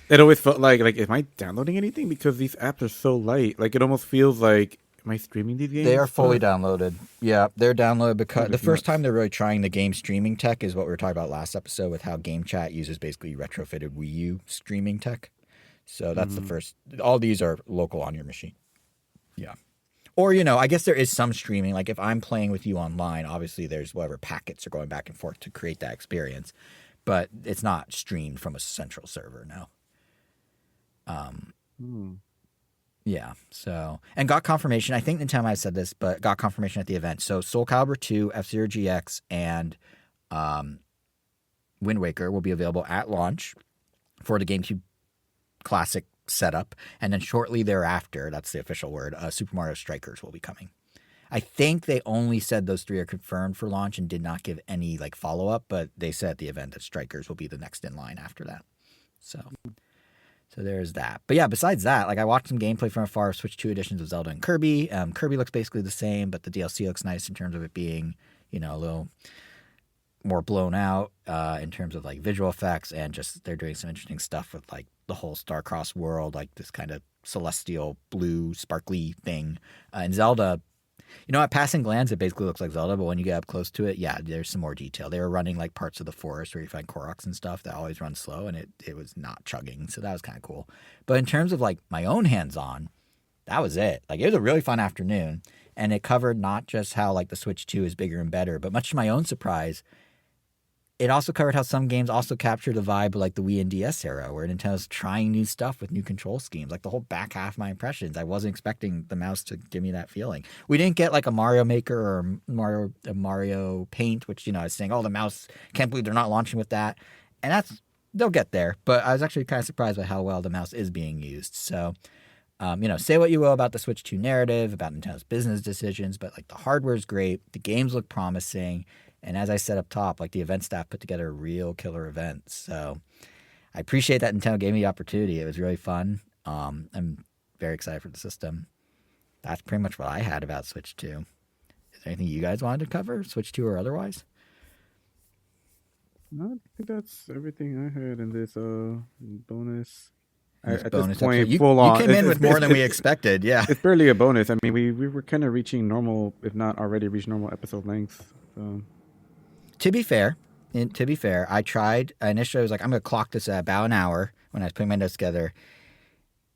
am I downloading anything? Because these apps are so light. Like it almost feels like, am I streaming these games? They are fully downloaded. Yeah, they're downloaded because the first nuts. time they're really trying the game streaming tech is what we were talking about last episode with how Game Chat uses basically retrofitted Wii U streaming tech. So that's the first. All these are local on your machine. Yeah. Or, I guess there is some streaming. Like if I'm playing with you online, obviously there's whatever packets are going back and forth to create that experience. But it's not streamed from a central server now. Yeah, so, and got confirmation. I think Nintendo might have said this, but got confirmation at the event. So Soul Calibur 2, F-Zero GX, and Wind Waker will be available at launch for the GameCube Classic setup. And then shortly thereafter, that's the official word, Super Mario Strikers will be coming. I think they only said those three are confirmed for launch and did not give any like follow-up, but they said at the event that Strikers will be the next in line after that. So there's that. But yeah, besides that, like I watched some gameplay from afar of Switch 2 editions of Zelda and Kirby. Kirby looks basically the same, but the DLC looks nice in terms of it being, a little more blown out in terms of like visual effects, and just they're doing some interesting stuff with like the whole Star-Crossed world, like this kind of celestial blue sparkly thing. And Zelda, at passing glance, it basically looks like Zelda, but when you get up close to it, yeah, there's some more detail. They were running like parts of the forest where you find Koroks and stuff that always run slow, and it was not chugging, so that was kind of cool. But in terms of like my own hands-on, that was it. Like it was a really fun afternoon, and it covered not just how like the Switch 2 is bigger and better, but much to my own surprise, it also covered how some games also capture the vibe of like the Wii and DS era, where Nintendo's trying new stuff with new control schemes. Like the whole back half of my impressions, I wasn't expecting the mouse to give me that feeling. We didn't get like a Mario Maker or a Mario Paint, which I was saying, oh, the mouse, can't believe they're not launching with that, and they'll get there. But I was actually kind of surprised by how well the mouse is being used. So, say what you will about the Switch 2 narrative, about Nintendo's business decisions, but like the hardware's great, the games look promising. And as I said up top, like the event staff put together a real killer event. So I appreciate that Nintendo gave me the opportunity. It was really fun. I'm very excited for the system. That's pretty much what I had about Switch 2. Is there anything you guys wanted to cover, Switch 2 or otherwise? No, I think that's everything I had in this bonus. At this point, you full on. You came in with more than we expected. Yeah, it's barely a bonus. I mean, we were kind of reaching normal, if not already reached normal episode lengths. So. To be fair, I tried. Initially, I was like, I'm going to clock this at about an hour when I was putting my notes together.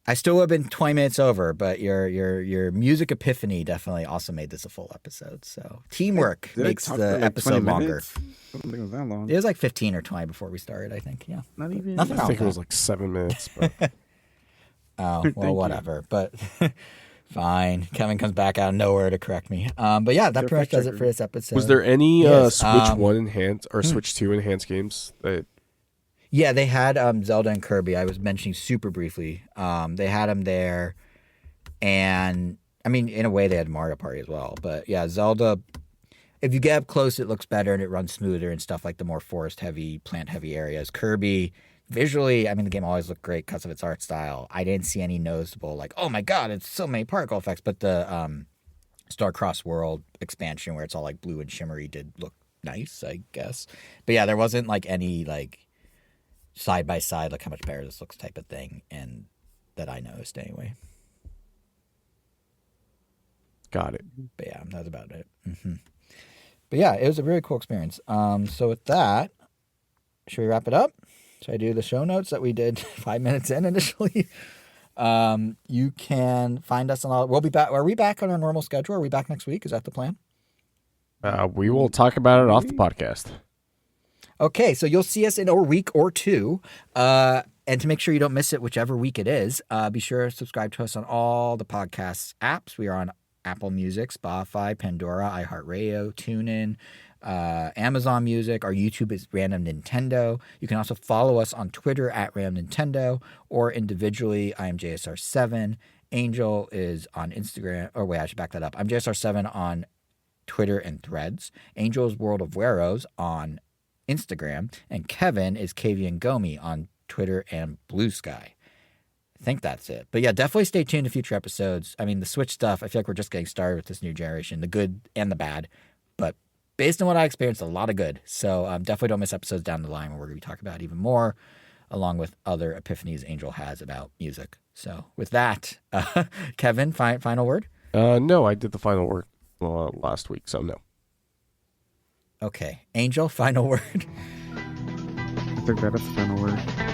I still would have been 20 minutes over, but your music epiphany definitely also made this a full episode. So teamwork makes the episode longer. I don't think it was that long. It was like 15 or 20 before we started, I think. Yeah. Not even. Nothing I wrong think with it was like 7 minutes. But oh, well, whatever. But fine. Kevin comes back out of nowhere to correct me. But yeah, that pretty much does it for this episode. was there any Yes, Switch 1 enhanced or Switch 2 enhanced games that? Yeah, they had Zelda and Kirby. I was mentioning super briefly. They had them there, and I mean, in a way, they had Mario Party as well. But yeah, Zelda, if you get up close, it looks better and it runs smoother and stuff like the more forest-heavy, plant-heavy areas. Kirby, visually, I mean, the game always looked great because of its art style. I didn't see any noticeable, like, oh my god, it's so many particle effects. But the Star-Crossed World expansion, where it's all like blue and shimmery, did look nice, I guess. But yeah, there wasn't like any like side by side, like how much better this looks type of thing, and that I noticed anyway. Got it. But yeah, that's about it. Mm-hmm. But yeah, it was a really cool experience. So with that, should we wrap it up? Should I do the show notes that we did 5 minutes in initially? You can find us on all. We'll be back. Are we back on our normal schedule? Are we back next week? Is that the plan? We will talk about it off the podcast. Okay, so you'll see us in a week or two. And to make sure you don't miss it, whichever week it is, be sure to subscribe to us on all the podcast apps. We are on Apple Music, Spotify, Pandora, iHeartRadio, TuneIn, Amazon Music. Our YouTube is Random Nintendo. You can also follow us on Twitter at Random Nintendo, or individually, I am JSR7. Angel is on Instagram. Or wait, I should back that up. I'm JSR7 on Twitter and Threads. Angel's World of Weros on Instagram, and Kevin is KV and Gomi on Twitter, and Blue Sky. I think that's it. But yeah, definitely stay tuned to future episodes. I mean, the Switch stuff, I feel like we're just getting started with this new generation, the good and the bad. But based on what I experienced, a lot of good. So definitely don't miss episodes down the line where we're going to be talking about even more, along with other epiphanies Angel has about music. So with that, Kevin, final word? No, I did the final work last week, so no. Okay. Angel, final word? I think that is the final word.